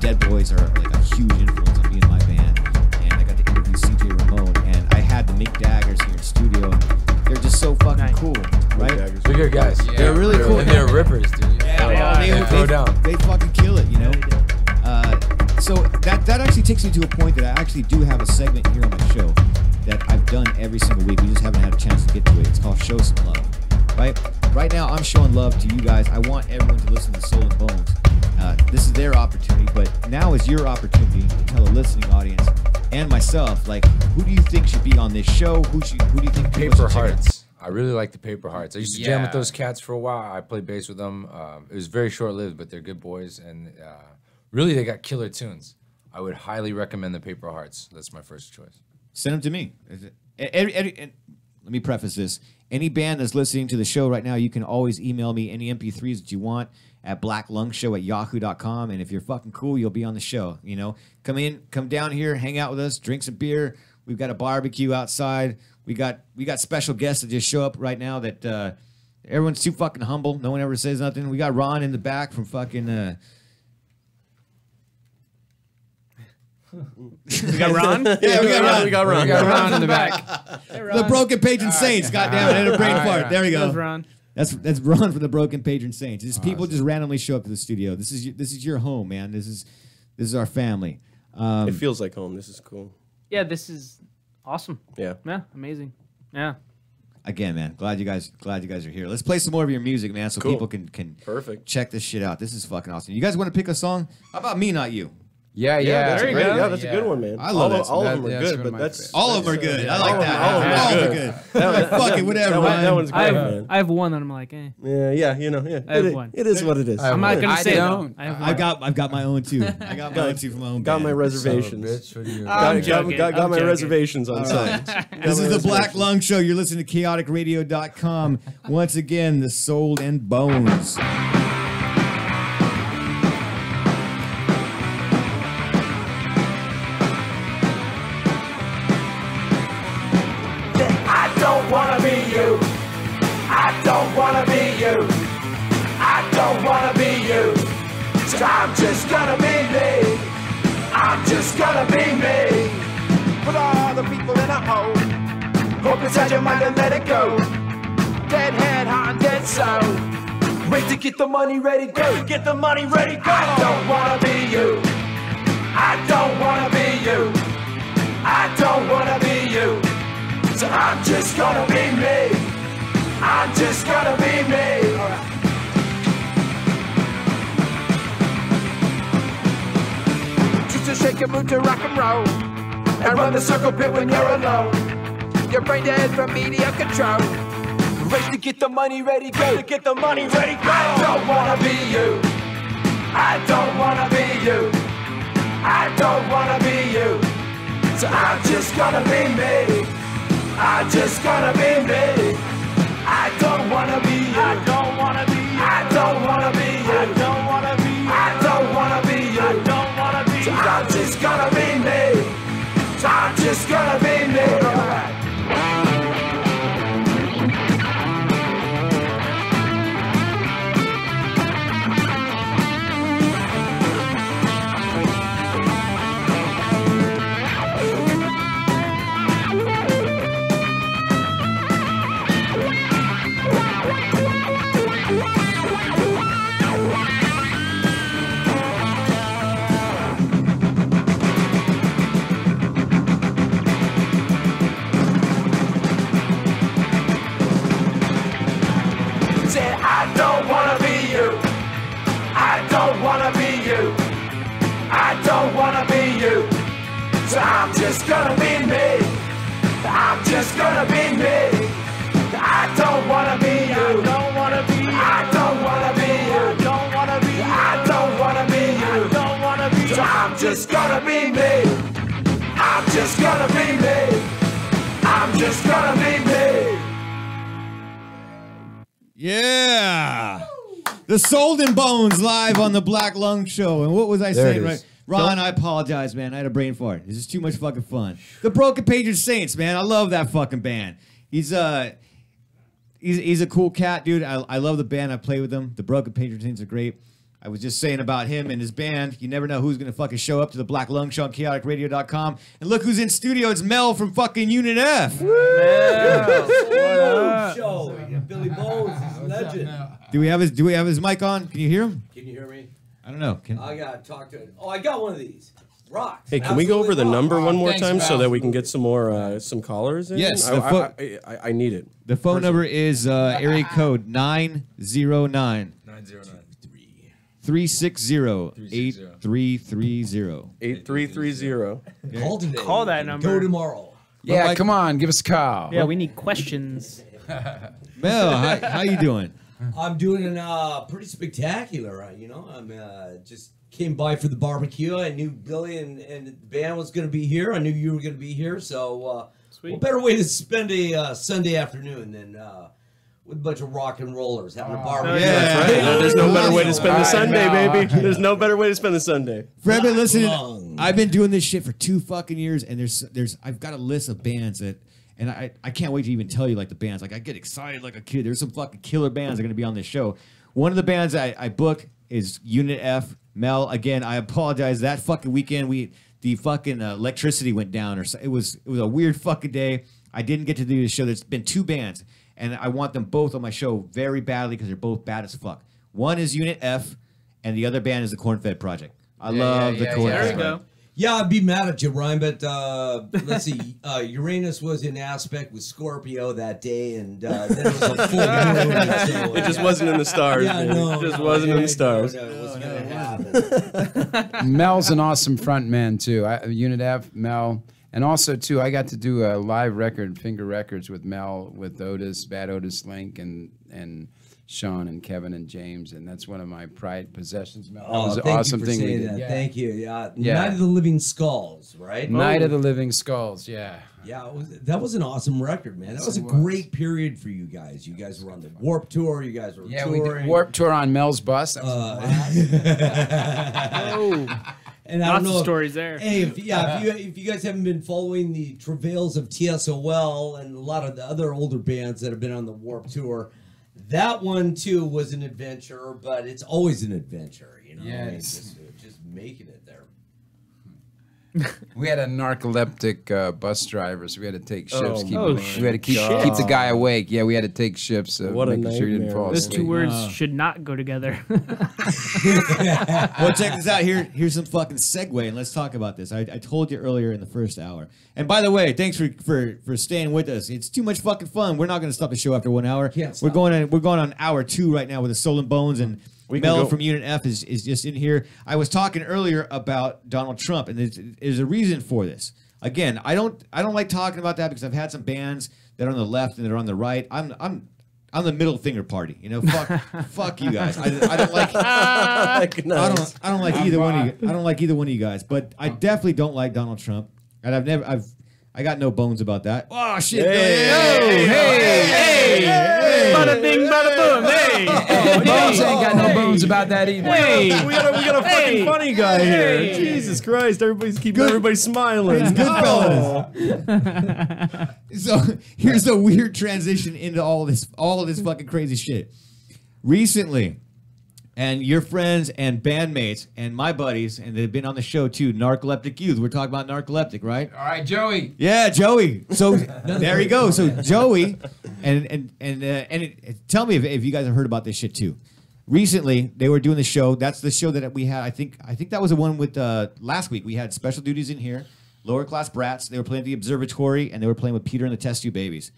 Dead Boys are like a huge influence on me and my band, and I got to interview CJ Ramone, and I had the Mick Daggers here in studio. And they're just so fucking cool, right? They're good guys. Yeah, They're really cool. And they're rippers, dude. They throw down. They fucking kill it, So that actually takes me to a point that I actually do have a segment here on my show that I've done every single week. We just haven't had a chance to get to it. It's called Show Some Love, right? Right now, I'm showing love to you guys. I want everyone to listen to Soul and Bones. This is their opportunity, but now is your opportunity to tell a listening audience and myself, like, who do you think should be on this show? Who do you think people Paper should check out? Hearts. I really like the Paper Hearts. I used to jam with Yeah. those cats for a while. I played bass with them. It was very short-lived, but they're good boys, and really they got killer tunes. I would highly recommend the Paper Hearts. That's my first choice. Send them to me. let me preface this. Any band that's listening to the show right now, you can always email me any MP3s that you want at blacklungshow@yahoo.com. And if you're fucking cool, you'll be on the show. You know, come down here, hang out with us, drink some beer. We've got a barbecue outside. We got special guests that just show up right now that everyone's too fucking humble. No one ever says nothing. We got Ron in the back from fucking... We got Ron? Yeah, we got Ron. We got Ron. We got Ron in the back. Hey, Ron. The Broken Patron Saints. Goddamn it, I had a brain fart. There we go. That's Ron. That's Ron from the Broken Patron Saints. Just people just randomly show up to the studio. This is your home, man. This is our family. It feels like home. This is cool. Yeah, this is awesome. Yeah. Yeah, amazing. Yeah. Again, man, glad you guys are here. Let's play some more of your music, man, so Cool. people can Perfect. check this shit out. This is fucking awesome. You guys want to pick a song? How about Me Not You? Yeah, That's there you great. go. Yeah, that's a good one, man. I love all that. of them are That's good, one but of my that's favorites. All of them are good. I like all that. of them are All of them good. are good. Fuck it, whatever. That one's I great, have, man. I have one that I'm like, eh. Yeah, you know, yeah. I have one. It is what it is. I'm not gonna I say don't. no. I have one. I've got my own too. I got my own too from my own Got band. my reservations. Bitch, what are you? Got my joking. reservations on site. This is the Black Lung Show. You're listening to chaoticradio.com. Once again, the Soul and Bones. I don't wanna be you. I don't wanna be you. I don't wanna be you. So I'm just gonna be me. I'm just gonna be me. Put all the people in a hole. Hope inside your mind and let it go. Dead head, heart and dead soul. Wait to get the money ready, go. Get the money ready, go. I don't wanna be you. I don't wanna be you. I don't wanna be you. So I'm just gonna be me. I'm just gonna be me. Just to shake a mood to rock and roll. And run the circle pit when you're alone. Your brain dead from media control. Race to get the money ready, go. To get the money ready, go. I don't wanna be you. I don't wanna be you. I don't wanna be you. So I'm just gonna be me. I'm just gonna be me. I don't wanna be you. I don't wanna be you. I don't wanna be you. I don't wanna be you. I don't wanna be you. I don't wanna be you. So I'm just gonna be me. So I'm just gonna be me. Say I don't wanna be you. I don't wanna be you. I don't wanna be you. So I'm just gonna be me. I'm just gonna be me. I don't wanna be you. I don't wanna be you. I don't wanna be you. I don't wanna be you. I don't wanna be you. I don't wanna be you. So I'm just gonna be me. I'm just gonna be me. I'm just gonna be me. Yeah. The Soul and Bones live on the Black Lung Show. And what was I There it saying? is. Right? Ron, I apologize, man. I had a brain fart. This is too much fucking fun. The Broken Patron Saints, man. I love that fucking band. He's a cool cat, dude. I love the band. I play with them. The Broken Patron Saints are great. I was just saying about him and his band. You never know who's going to fucking show up to the Black Lung Show on chaoticradio.com. And look who's in studio. It's Mel from fucking Unit F. Show. Billy Bones is a legend. Do we have his mic on? Can you hear him? Can you hear me? I don't know. I gotta talk to it. Oh, I got one of these. Rocks. Hey, can we go over the Absolutely number rock. one more Thanks, time so pal. that we can get some more some callers in? Yes, I need it. The phone number is area code 909 360-8330. 8330. Call today. Call that number. Go tomorrow. Yeah, come on, give us a call. Yeah, we need questions. Mel, how you doing? I'm doing pretty spectacular. You know, I'm just came by for the barbecue. I knew Billy and the band was going to be here. I knew you were going to be here. So What better way to spend a Sunday afternoon than with a bunch of rock and rollers having a barbecue? Yeah, that's right. There's no better way to spend the Sunday, baby. There's no better way to spend the Sunday. For everybody listening, I've been doing this shit for 2 fucking years, and I've got a list of bands that, and I can't wait to even tell you like the bands. Like I get excited like a kid. There's some fucking killer bands that are gonna be on this show. One of the bands I book is Unit F. Mel, again, I apologize. That fucking weekend, the fucking electricity went down, or so, it was a weird fucking day. I didn't get to do the show. There's been 2 bands, and I want them both on my show very badly because they're both bad as fuck. One is Unit F, and the other band is the Cornfed Project. I love the Cornfed. There you go. Yeah, I'd be mad at you, Ryan, but let's see. Uranus was in aspect with Scorpio that day, and then it was a full moon. So, It just wasn't in the stars. Yeah, man. no, It just wasn't in the stars. No, it wasn't going to happen. Mel's an awesome front man too. Unit F, Mel, and also too, I got to do a live record, Finger Records, with Mel, with Otis, Bad Otis Link, and Sean and Kevin and James, and that's one of my pride possessions. Mel. That was an awesome thing we did. That. Thank you. Yeah. Night of the Living Skulls, right? Night of the Living Skulls. Yeah. Yeah, that was an awesome record, man. That was a great period for you guys. You guys were on the Warp Tour. You guys were touring. We did Warp Tour on Mel's bus. That was And I Lots don't know of stories there. Hey, if you guys haven't been following the travails of TSOL and a lot of the other older bands that have been on the Warp Tour, that one too was an adventure. But it's always an adventure, you know. Yes. I mean, just making it there. We had a narcoleptic bus driver, so we had to take shifts. We had to keep the guy awake. Yeah, we had to take shifts of making sure he didn't fall Those asleep. 2 words should not go together. Well, check this out. Here's some fucking segue, and let's talk about this. I told you earlier in the first hour. And by the way, thanks for staying with us. It's too much fucking fun. We're not going to stop the show after 1 hour. We're going on hour 2 right now with the Soul and Bones, and Mel from Unit F is just in here. I was talking earlier about Donald Trump, and there's a reason for this. Again, I don't like talking about that because I've had some bands that are on the left and that are on the right. I'm the middle finger party, you know. Fuck you guys. I don't like. I don't like either one of you. I don't like either one of you guys. But I definitely don't like Donald Trump, and I got no bones about that. Oh shit! Hey! Bada bing, bada boom. Hey! Bones ain't got no bones about that either. Hey! We got a fucking funny guy here. Jesus Christ! Everybody's keeping everybody smiling. It's good, fellas. So here's the weird transition into all of this fucking crazy shit. Recently, and your friends and bandmates and my buddies, and they've been on the show too, Narcoleptic Youth. We're talking about Narcoleptic, right? All right, Joey. Yeah, Joey. So there you go. So Joey, and tell me if you guys have heard about this shit too. Recently, they were doing the show. That's the show that we had. I think that was the one with last week. We had Special Duties in here, Lower Class Brats. They were playing at the Observatory, and they were playing with Peter and the Test Tube Babies.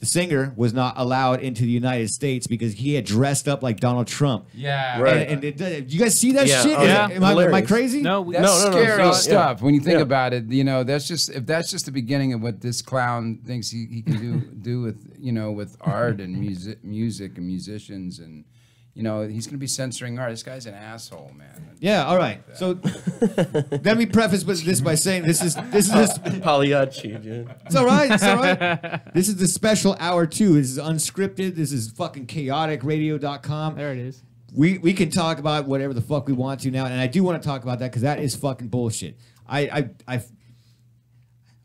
The singer was not allowed into the United States because he had dressed up like Donald Trump. Yeah. Right. And you guys see that shit? Yeah. Am I crazy? No, that's scary stuff. When you think about it, you know, if that's just the beginning of what this clown thinks he can do with, you know, with art and music and musicians, and you know, he's going to be censoring art. This guy's an asshole, man. Yeah. All right. So let me preface this by saying this is Pagliacci, dude. It's all right. It's all right. This is the special hour 2. This is unscripted. This is fucking chaoticradio.com. There it is. We can talk about whatever the fuck we want to now, and I do want to talk about that because that is fucking bullshit.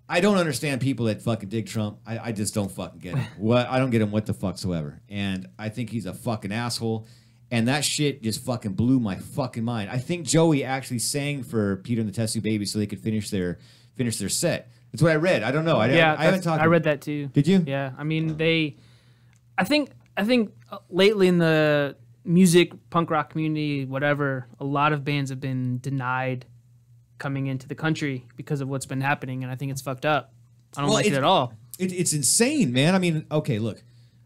I don't understand people that fucking dig Trump. I just don't fucking get it. I don't get him what the fucksoever. And I think he's a fucking asshole. And that shit just fucking blew my fucking mind. I think Joey actually sang for Peter and the Test Tube Babies so they could finish their set. That's what I read. I don't know. I haven't talked. I read that too. Did you? Yeah. I mean, I think lately in the music, punk rock community, whatever, a lot of bands have been denied coming into the country because of what's been happening, and I think it's fucked up. I don't like it at all. It's insane, man. I mean, okay, look,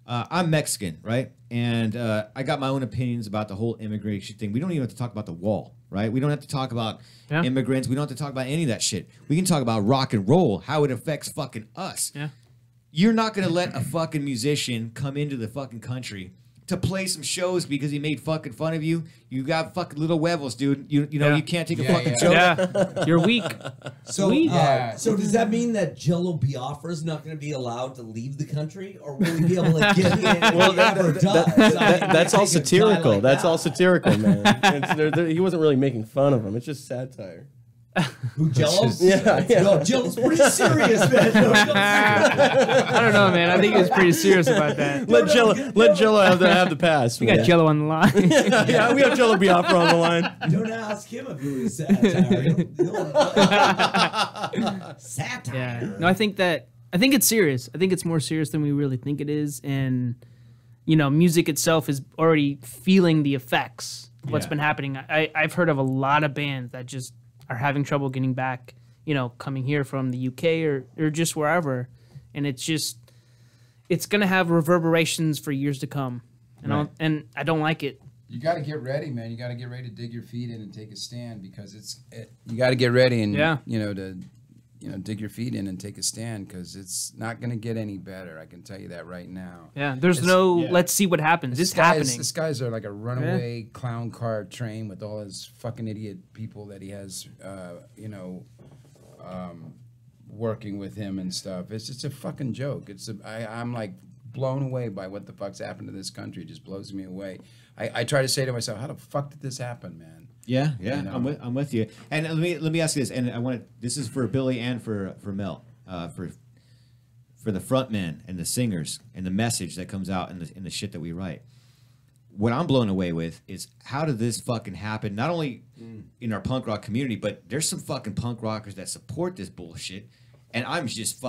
I'm Mexican, right? And I got my own opinions about the whole immigration thing. We don't even have to talk about the wall, right? We don't have to talk about immigrants. We don't have to talk about any of that shit. We can talk about rock and roll, how it affects fucking us. Yeah. You're not going to let a fucking musician come into the fucking country to play some shows because he made fucking fun of you. You got fucking little huevos, dude. You know Yeah. you can't take a Yeah, fucking yeah. joke. Yeah, you're weak. So, Weak. so does that mean that Jello Biafra is not going to be allowed to leave the country, or will he be able to get in? Well, if he ever does? that's all Take a guy satirical. like That's that. all satirical, man. He wasn't really making fun of him. It's just satire. Who, Jello? Yeah. No, Jello's pretty serious, man. I don't know, man. I think he was pretty serious about that. Let Jello have the pass. We got Jello on the line. Yeah, we have Jello Biafra on the line. Don't ask him if it was satire. Satire. Yeah. No, I think it's serious. I think it's more serious than we really think it is, and you know, music itself is already feeling the effects of what's been happening. I've heard of a lot of bands that just are having trouble getting back, you know, coming here from the UK or just wherever. And it's going to have reverberations for years to come. And I don't like it. You got to get ready, man. You got to get ready to dig your feet in and take a stand because you got to get ready and, dig your feet in and take a stand because it's not going to get any better. I can tell you that right now. Yeah, let's see what happens. It's happening. This guy's like a runaway clown car train with all his fucking idiot people that he has, working with him and stuff. It's just a fucking joke. I'm like blown away by what the fuck's happened to this country. It just blows me away. I try to say to myself, how the fuck did this happen, man? Yeah, You know? I'm with you. And let me ask you this, and I want this is for Billy and for Mel, for the front men and the singers and the message that comes out in the shit that we write. What I'm blown away with is how did this fucking happen? Not only in our punk rock community, but there's some fucking punk rockers that support this bullshit, and I'm just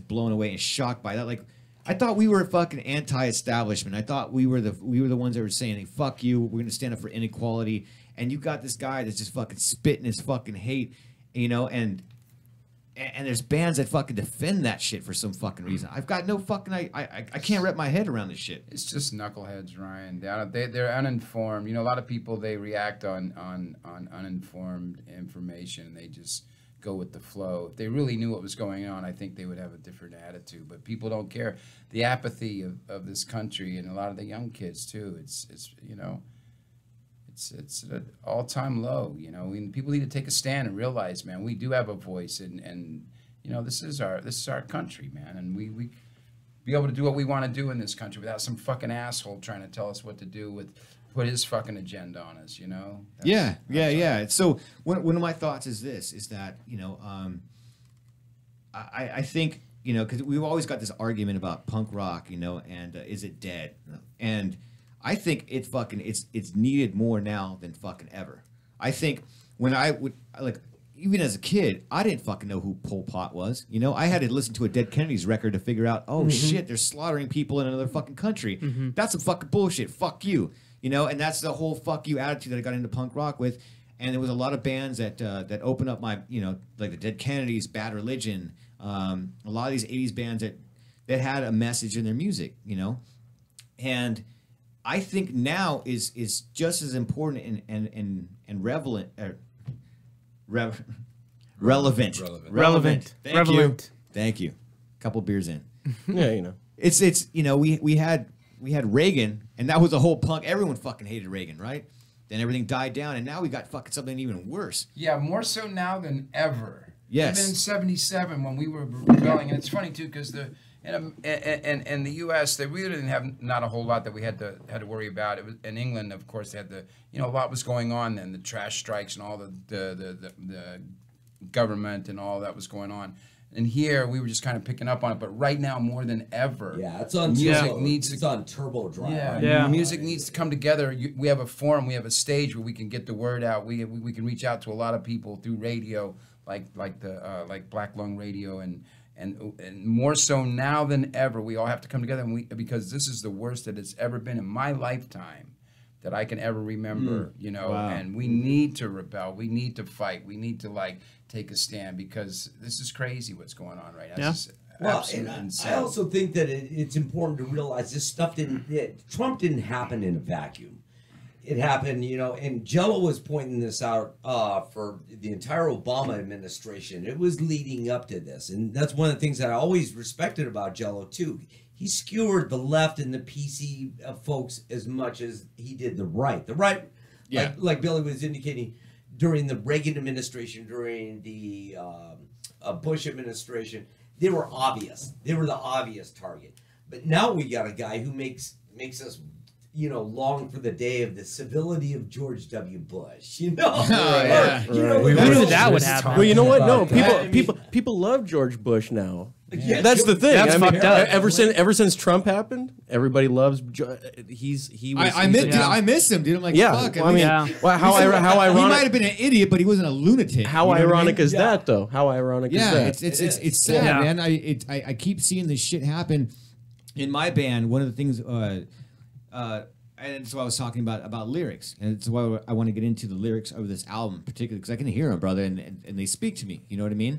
blown away and shocked by that. Like, I thought we were fucking anti-establishment. I thought we were the ones that were saying, hey, fuck you, we're gonna stand up for inequality. And you got this guy that's just fucking spitting his fucking hate, you know, and there's bands that fucking defend that shit for some fucking reason. I've got no fucking I can't wrap my head around this shit. It's just knuckleheads, Ryan. They're uninformed. You know, a lot of people, they react on uninformed information, and they just go with the flow. If they really knew what was going on, I think they would have a different attitude. But people don't care. The apathy of this country, and a lot of the young kids too. It's you know, it's at an all-time low. You know, people need to take a stand and realize, man, we do have a voice, and you know, this is our country, man, and we be able to do what we want to do in this country without some fucking asshole trying to tell us what to do put his fucking agenda on us, you know? Yeah. So one of my thoughts is that, you know, I think, you know, because we've always got this argument about punk rock, you know, and is it dead? And I think it's needed more now than fucking ever. I think when even as a kid, I didn't fucking know who Pol Pot was. You know, I had to listen to a Dead Kennedys record to figure out, shit, they're slaughtering people in another fucking country. That's some fucking bullshit. Fuck you. You know, and that's the whole fuck you attitude that I got into punk rock with. And there was a lot of bands that opened up my, you know, like the Dead Kennedys, Bad Religion, a lot of these 80s bands that had a message in their music, you know. And I think now is just as important and relevant. Thank you. Couple beers in. Yeah, you know. It's you know, we had Reagan, and that was the whole punk. Everyone fucking hated Reagan, right? Then everything died down, and now we got fucking something even worse. Yeah, more so now than ever. Yes. Even in '77 when we were rebelling, and it's funny too because in the U.S. they really didn't have not a whole lot that we had to worry about. It was in England, of course, they had a lot was going on then, the trash strikes and all the government and all that was going on. And here we were just kind of picking up on it, but right now more than ever, it's on music on turbo drive. Music needs to come together. We have a forum, we have a stage where we can get the word out. We can reach out to a lot of people through radio, like Black Lung Radio, and more so now than ever. We all have to come together, because this is the worst that it's ever been in my lifetime that I can ever remember. You know, and we need to rebel. We need to fight. We need to take a stand, because this is crazy what's going on right now. Well, and I also think that it's important to realize this stuff Trump didn't happen in a vacuum. it happened, you know, and Jello was pointing this out for the entire Obama administration. It was leading up to this, and that's one of the things that I always respected about Jello too. He skewered the left and the PC folks as much as he did the right. The right, Yeah. like Billy was indicating, during the Reagan administration, during the Bush administration, they were obvious. They were the obvious target. But now we got a guy who makes us, you know, long for the day of the civility of George W. Bush. You know, We knew that would happen. Well, you know what? No, that. people love George Bush now. Yeah, that's the thing. That's fucked up. Ever since Trump happened, everybody loves. I miss him, dude. I'm like, yeah. fuck. Well, I mean, well, how ironic. He might have been an idiot, but he wasn't a lunatic. How you know ironic what I mean? is that, though? How ironic is that? It's sad, man. I keep seeing this shit happen in my band. One of the things, and so I was talking about lyrics, and it's why I want to get into the lyrics of this album, particularly because I can hear them, brother, and they speak to me. You know what I mean?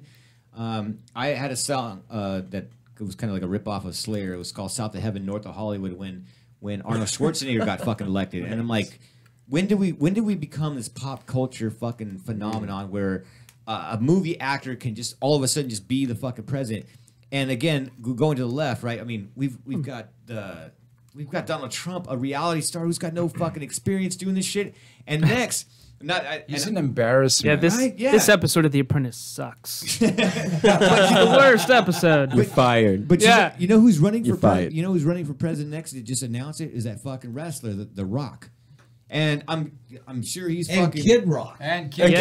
I had a song that was kind of like a ripoff of Slayer. It was called "South of Heaven, North of Hollywood" when Arnold Schwarzenegger got fucking elected, and I'm like, when did we become this pop culture fucking phenomenon where a movie actor can just all of a sudden just be the fucking president? And again, going to the left, right? I mean, we've got Donald Trump, a reality star who's got no fucking experience doing this shit, and next. He's an embarrassment. Yeah, this episode of The Apprentice sucks. The worst episode. You're fired. But yeah, you know who's running for fired. you know who's running for president next? They just announced it. Is that fucking wrestler, the Rock? And I'm sure he's fucking Kid Rock Kid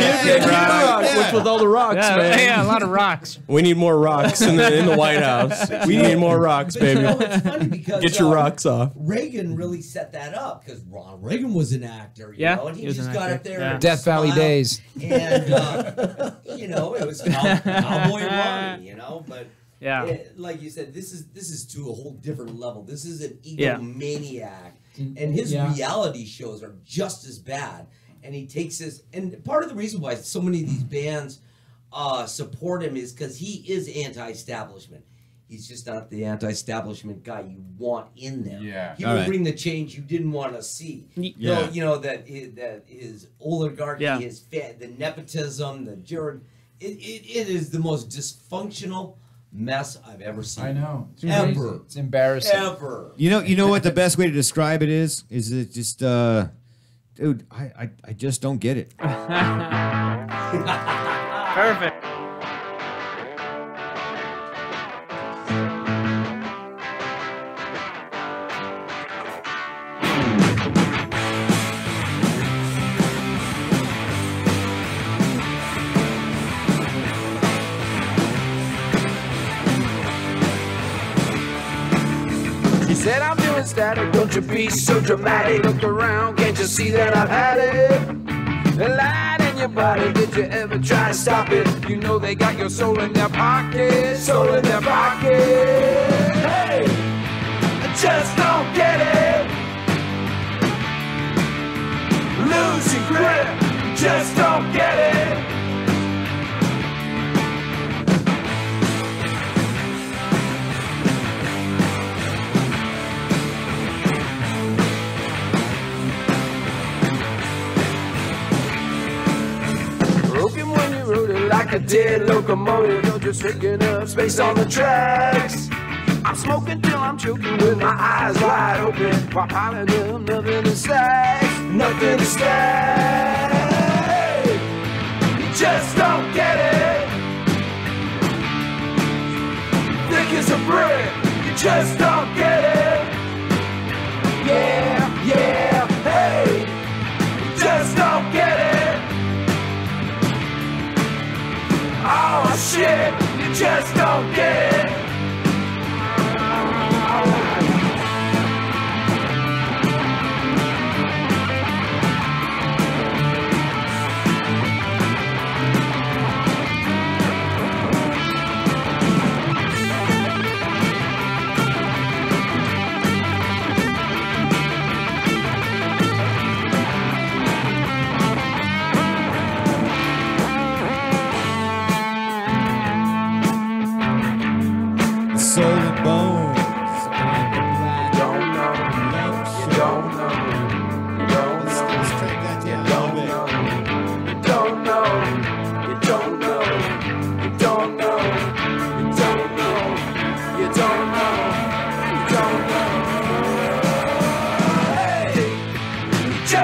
Rock, which with all the rocks, man. Yeah, a lot of rocks. We need more rocks in the White House. We need more rocks, baby. You know, it's funny because Get your rocks off. Reagan really set that up because Ronald Reagan was an actor, you know, and he was just an got actor. up there. Yeah. And Death Valley smiled, days. and you know, it was Cowboy Ronnie, you know, but. Yeah, like you said, this is to a whole different level. This is an egomaniac, and his reality shows are just as bad. And he takes this, and part of the reason why so many of these bands support him is because he is anti-establishment. He's just not the anti-establishment guy you want in there. Yeah. He will bring the change you didn't want to see. Yeah. You know that his oligarchy, the nepotism, the Jared. It is the most dysfunctional mess I've ever seen. I know. Ever. It's embarrassing. Ever. You know what the best way to describe it is? Is it just dude, I just don't get it. perfect. Said I'm doing static, don't you be so dramatic. Look around, can't you see that I've had it? The light in your body, did you ever try to stop it? You know they got your soul in their pocket, soul in their pocket. Hey, I just don't get it. Lose your grip, just don't get it. Broken when you rode it like a dead locomotive. You're just taking up space on the tracks. I'm smoking till I'm choking with my eyes wide open, while piling up nothing to stack, nothing to stack. You just don't get it. Thick as a brick, you just don't get it. Yeah, yeah, hey, you just don't get it. Oh shit, you just don't get it.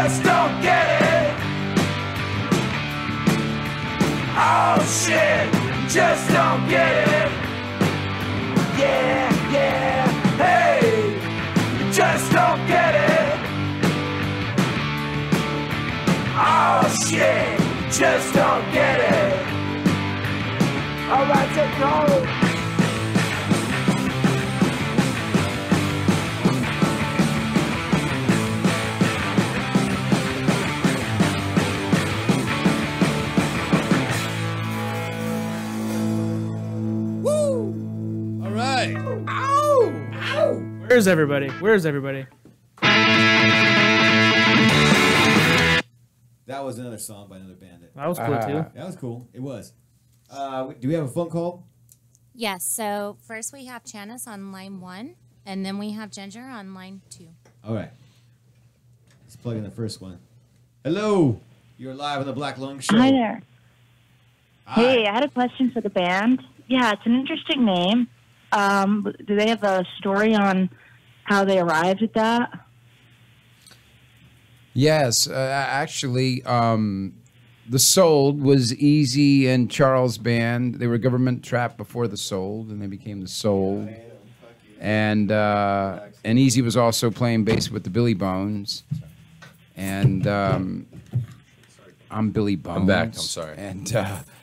just don't get it. Oh shit, just don't get it. Yeah, yeah, hey, just don't get it. Oh shit, just don't get it. Alright, take it home. All right. Ow! Ow! Where's everybody? Where's everybody? That was another song by another band. That was cool too. That was cool. It was. Do we have a phone call? Yes, so first we have Janice on line 1, and then we have Ginger on line 2. All right. Let's plug in the first one. Hello. You're live on the Black Lung Show. Hi there. Hi. Hey, I had a question for the band. Yeah, it's an interesting name. Do they have a story on how they arrived at that? Yes, actually, the Sold was Easy and Charles' band. They were Government Trap before the Sold, and they became the Sold. And Easy was also playing bass with the Billy Bones. And I'm Billy Bones. I'm back. I'm sorry. And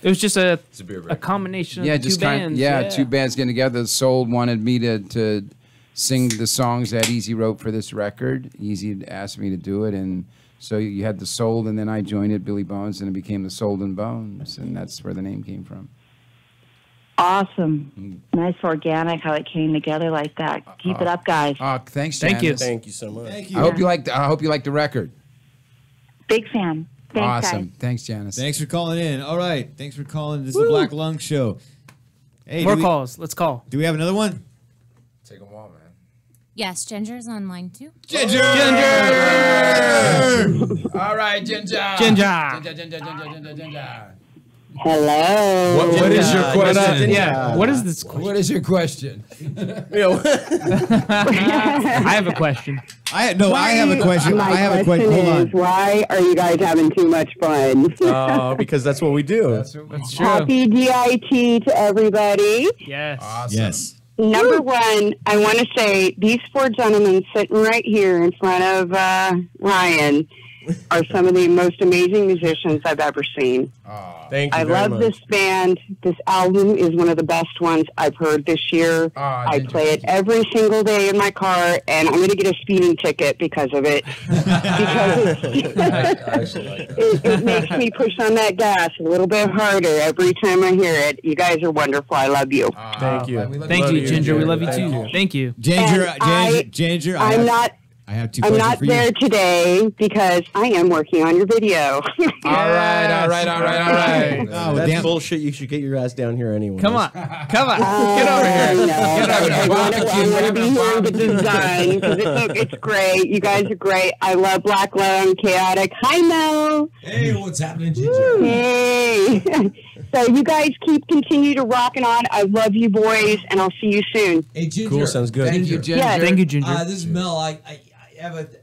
It was just a beer break. combination of yeah, two just bands. two bands getting together. The Soul wanted me to sing the songs that Easy wrote for this record. Easy had asked me to do it, and so you had the Soul, and then I joined it, Billy Bones, and it became the Soul and Bones, and that's where the name came from. Awesome. Nice organic how it came together like that. Keep it up, guys. Oh, thanks, Thank you. Janice. Thank you so much. Thank you. I hope you liked the record. Big fan. Thanks, Awesome. guys. Thanks, Janice. Thanks for calling in. All right. Thanks for calling. This is the Black Lung Show. Hey, More calls. Let's call. Do we have another one? Take them all, man. Yes, Ginger's on line 2. Ginger! All right, Ginger. Ginger. Hello. What is your question? Yeah. What is this? What is your question? I have a question. I have a question. My I have a question. Hold on. is, why are you guys having too much fun? Because that's what we do. That's true. Happy DIT to everybody. Yes. Awesome. Yes. Number one, I want to say these four gentlemen sitting right here in front of Ryan are some of the most amazing musicians I've ever seen. Thank you I very love much. this band. This album is one of the best ones I've heard this year. I play it every single day in my car, and I'm going to get a speeding ticket because of it. Because it makes me push on that gas a little bit harder every time I hear it. You guys are wonderful. I love you. Thank you. Thank you, Ginger. We love you too. Thank you. Ginger, I have two I'm questions not for you. there today because I am working on your video. All right. Oh, That's damn. bullshit. You should get your ass down here anyway. Come on. Get over here. I want to be here and get this done because it's great. You guys are great. I love Black Lung, Chaotic. Hi, Mel. Hey, what's happening, Ginger? Hey. So you guys continue to rocking on. I love you boys, and I'll see you soon. Hey, Ginger. Cool, sounds good. Thank you, Ginger. Yes. Thank you, Ginger. This is Mel. I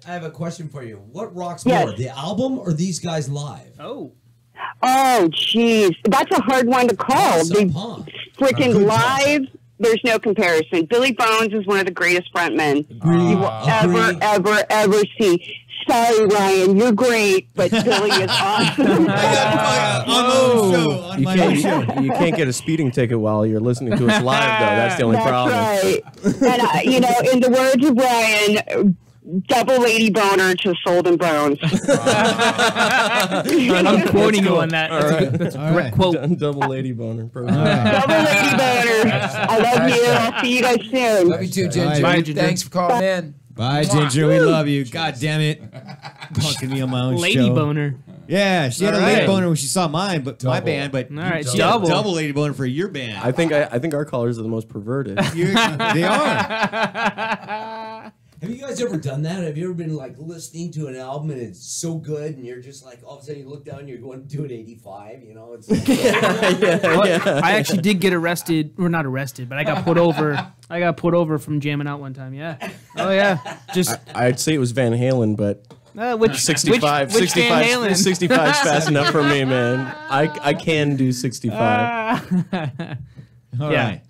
have a question for you. What rocks Yes. more, the album or these guys live? Oh. Oh, jeez. That's a hard one to call. Awesome, The huh? freaking Good live, there's no comparison. Billy Bones is one of the greatest frontmen you will ever see. Sorry, Ryan, you're great, but Billy is awesome. You can't get a speeding ticket while you're listening to us live, though. That's the only problem. Right. And, in the words of Ryan, double lady boner to Sold and Bones. I'm quoting you on that. That's a direct quote. Double lady boner. Perfect. Double lady boner. I love you. I'll see you guys soon. Love you too, Ginger. Bye, Ginger. Thanks for calling in. Bye, Ginger. We love you. God damn it. Talking me on my own Lady show. boner. Yeah, she had a All lady right. boner when she saw mine, but my Double. band. But All right, she had a double. double lady boner for your band. I think our callers are the most perverted. They are. Have you guys ever done that? Have you ever been like listening to an album and it's so good and you're just like all of a sudden you look down and you're going to do an 85, you know? It's like, I actually did get arrested, or not arrested, but I got put over. I got put over from jamming out one time. Yeah. Oh yeah. Just I'd say it was Van Halen, but Which 65, which Van Halen? 65 is fast enough for me, man. I can do 65. All right.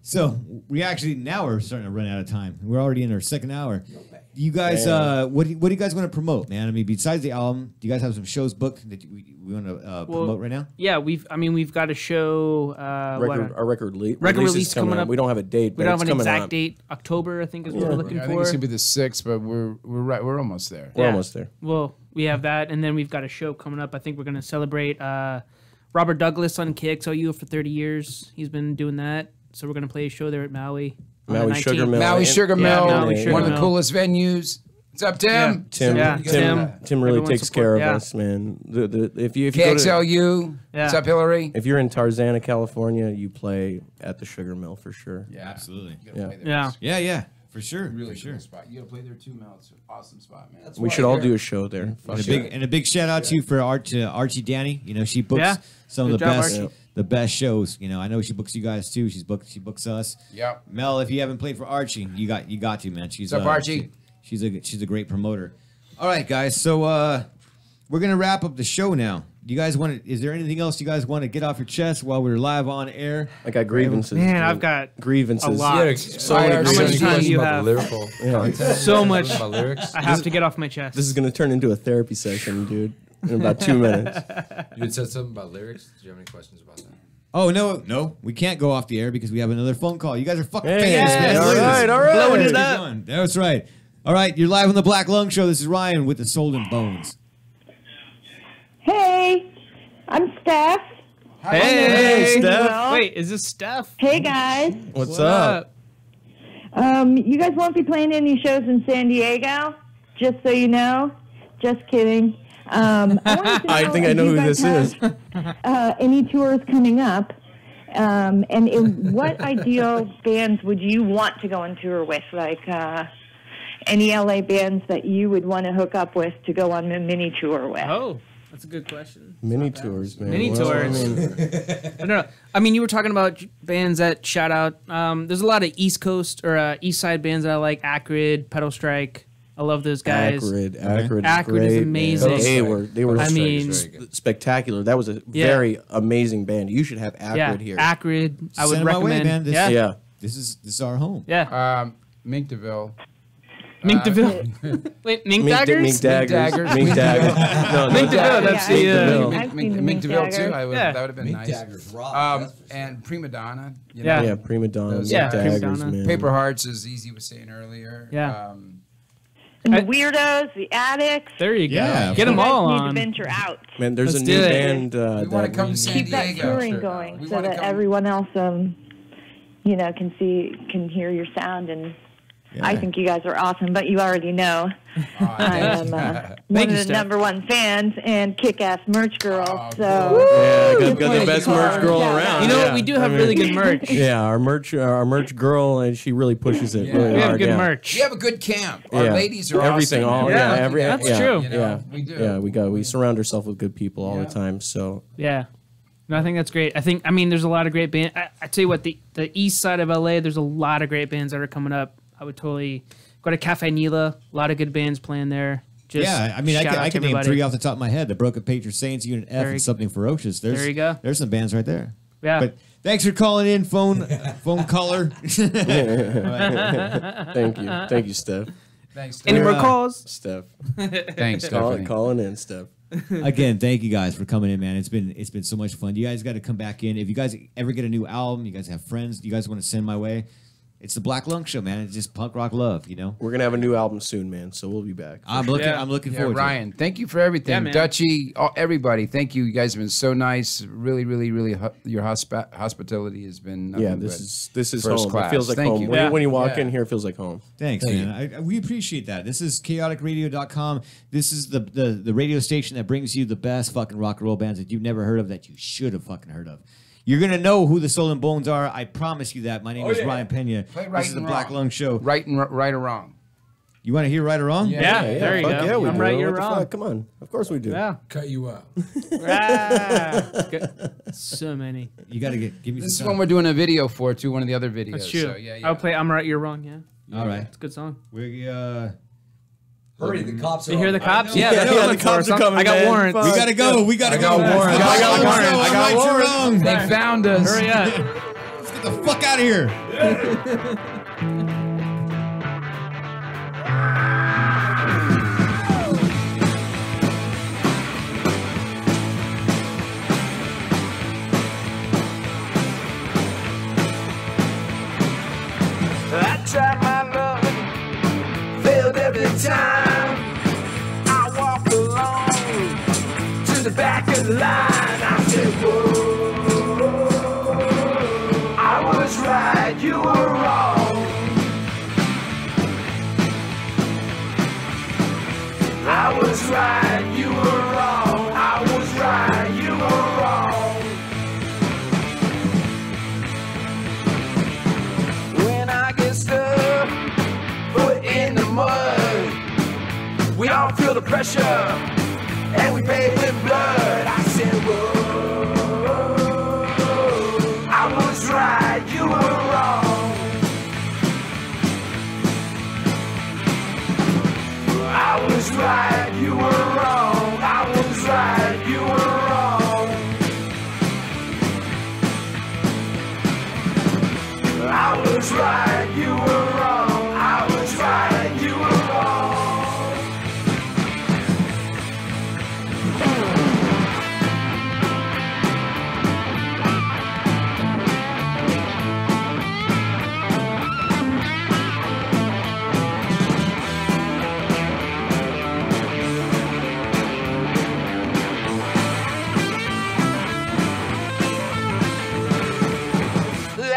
So we actually now we're starting to run out of time. We're already in our second hour. You guys, what do you guys want to promote, man? I mean, besides the album, do you guys have some shows booked that we want to promote right now? Yeah, we've got a show. Our record release coming up. We don't have a date. We don't have an exact date. October, I think, is what we're looking for. I think it's gonna be the 6th, but we're almost there. We're almost there. Well, we have that, and then we've got a show coming up. I think we're gonna celebrate Robert Douglas on KXLU for 30 years. He's been doing that, so we're gonna play a show there at Maui. Maui Sugar Mill. Maui Sugar Mill, one of the Mill. coolest venues. What's up, Tim? Tim really takes care of us, man. If you KXLU. What's up, Hillary? If you're in Tarzana, California, you play at the Sugar Mill for sure. Yeah, absolutely. Yeah, for sure. Really for sure. cool spot. You gotta play there too, Mel. It's an awesome spot, man. We should all do a show there. And a big shout out to you for Archie Danny. You know, she books some of the best. The best shows, you know. I know she books you guys too. She books us. Yep. Mel, if you haven't played for Archie, you got to, man. She's What's up, Archie? She's a great promoter. All right, guys. So we're gonna wrap up the show now. Do you guys want to? Is there anything else you guys want to get off your chest while we're live on air? I got grievances. Man, I've got grievances. a lot. So many How much time do you have? Lyrical So much. about lyrics. I have to get off my chest. This is gonna turn into a therapy session, dude. In about 2 minutes. You had said something about lyrics. Do you have any questions about that? Oh no, we can't go off the air because we have another phone call. You guys are fucking Hey, famous, man. all right. Blowing it Keep up. going. That's right. All right, you're live on the Black Lung Show. This is Ryan with the Soul and Bones. Hey, I'm Steph. Hey, Steph. Wait, is this Steph? Hey, guys. What's up? You guys won't be playing any shows in San Diego, just so you know. Just kidding. I think I know who this is. Any tours coming up? And in what ideal bands would you want to go on tour with? Like any LA bands that you would want to hook up with to go on a mini tour with? Oh, that's a good question. Mini tours, man. Mini Well, tours. I mean, I don't know. I mean, you were talking about bands that shout out. There's a lot of East Coast or East Side bands that I like. Acrid, Pedal Strike. I love those guys. Acrid Acrid is great, amazing. Man. They were I mean, spectacular. That was a very amazing band. You should have Acrid here. Acrid. I would Send 'em my way, recommend. man. This is our home. Yeah. Mink DeVille. Mink DeVille. Wait, Mink Daggers? Mink Daggers. Mink Daggers. No, Mink DeVille. That's the. Mink DeVille too. Yeah. That would have been Mink nice. Daggers rock. And Prima Donna. You Yeah. know, Yeah, Prima Donna. Those Mink guys. Daggers, Prima Donna. man. Paper Hearts, as Easy was saying earlier. Yeah. And the Weirdos, the Addicts. There you go. Yeah. Get them You guys all need on. to venture out. Man, there's Let's a do new it. band We want to that come to San Keep that Diego. touring going We so wanna that come- everyone else, can hear your sound. And I think you guys are awesome, but you already know I am one Thank of you, the Steph. #1 fans and kick-ass merch girl. Oh, So Yeah, got the best merch girl around. You know what? Yeah. We do have really good merch. Yeah, our merch girl, and she really pushes it. Really We have hard, good yeah. merch. We have a good camp. Our Yeah. ladies are everything. awesome. All That's true. You know, Yeah, we do. Yeah, we surround ourselves with good people all the time. So Yeah. No, I think that's great. I mean, there's a lot of great bands. I tell you what, the east side of LA, there's a lot of great bands that are coming up. I would totally go to Cafe Nila. A lot of good bands playing there. Just Yeah, I mean, I shout out to can name everybody. 3 off the top of my head. The Broken Patriot Saints, Unit F, and Something Ferocious. There you go. There's some bands right there. Yeah. But thanks for calling in, phone caller. Thank you, Steph. Thanks. Any more calls? Steph. Thanks, Stephanie. Calling in, Steph. Again, thank you guys for coming in, man. It's been so much fun. You guys got to come back in. If you guys ever get a new album, you guys have friends, you guys want to send my way, it's the Black Lung Show, man. It's just punk rock love, you know. We're gonna have a new album soon, man. So we'll be back. I'm looking forward Ryan, thank you for everything. Yeah, man. Dutchie, everybody, thank you. You guys have been so nice. Really, really, really, your hospitality has been nothing but this is first home. class. It feels like Thank home. you. When you walk in here, it feels like home. Thanks, man. We appreciate that. This is chaoticradio.com. This is the radio station that brings you the best fucking rock and roll bands that you've never heard of that you should have fucking heard of. You're going to know who the Soul and Bones are. I promise you that. My name is Ryan Pena. Play right This is the and Black wrong. Lung Show. Right or wrong. You want to hear right or wrong? Yeah, there you Fuck go. yeah, we I'm do. right, What you're the wrong. fuck? Come on. Of course we do. Yeah. Cut you out. So many. You got to give me This is some one we're doing a video for, too, one of the other videos. That's true. So, yeah. I'll play I'm Right, You're Wrong, yeah. All right. It's a good song. We Hurry, the cops are You hear on. the cops? Yeah, they're the coming for cops us. are coming, I got man. warrants. Fuck. We gotta go. We gotta go. warrant. It's the I got Black Lung warrant. Show. I I'm got Mike warrant. Jerome. They found us. Hurry up. Let's get the fuck out of here. I tried my luck, failed every time. I walk along to the back of the line. I said, whoa, I was right, you were wrong. I was right, you were wrong. I was right, you were wrong. When I get stuck, foot in the mud, we all feel the pressure, and we pay with blood. I said, whoa, I was right, you were wrong. I was right, you were wrong. I was right, you were wrong. I was right, you were wrong. I was right, you were wrong.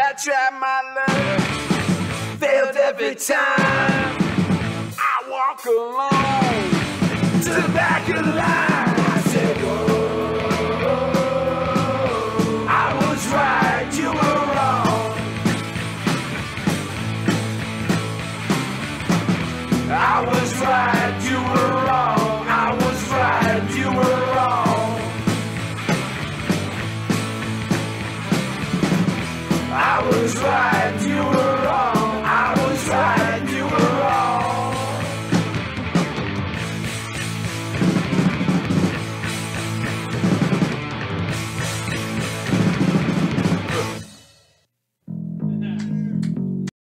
I tried my luck, failed every time. I walk along to the back of the line. I said, oh, I was right, you were wrong. I was right, you were wrong. I was right, you were wrong. I was right.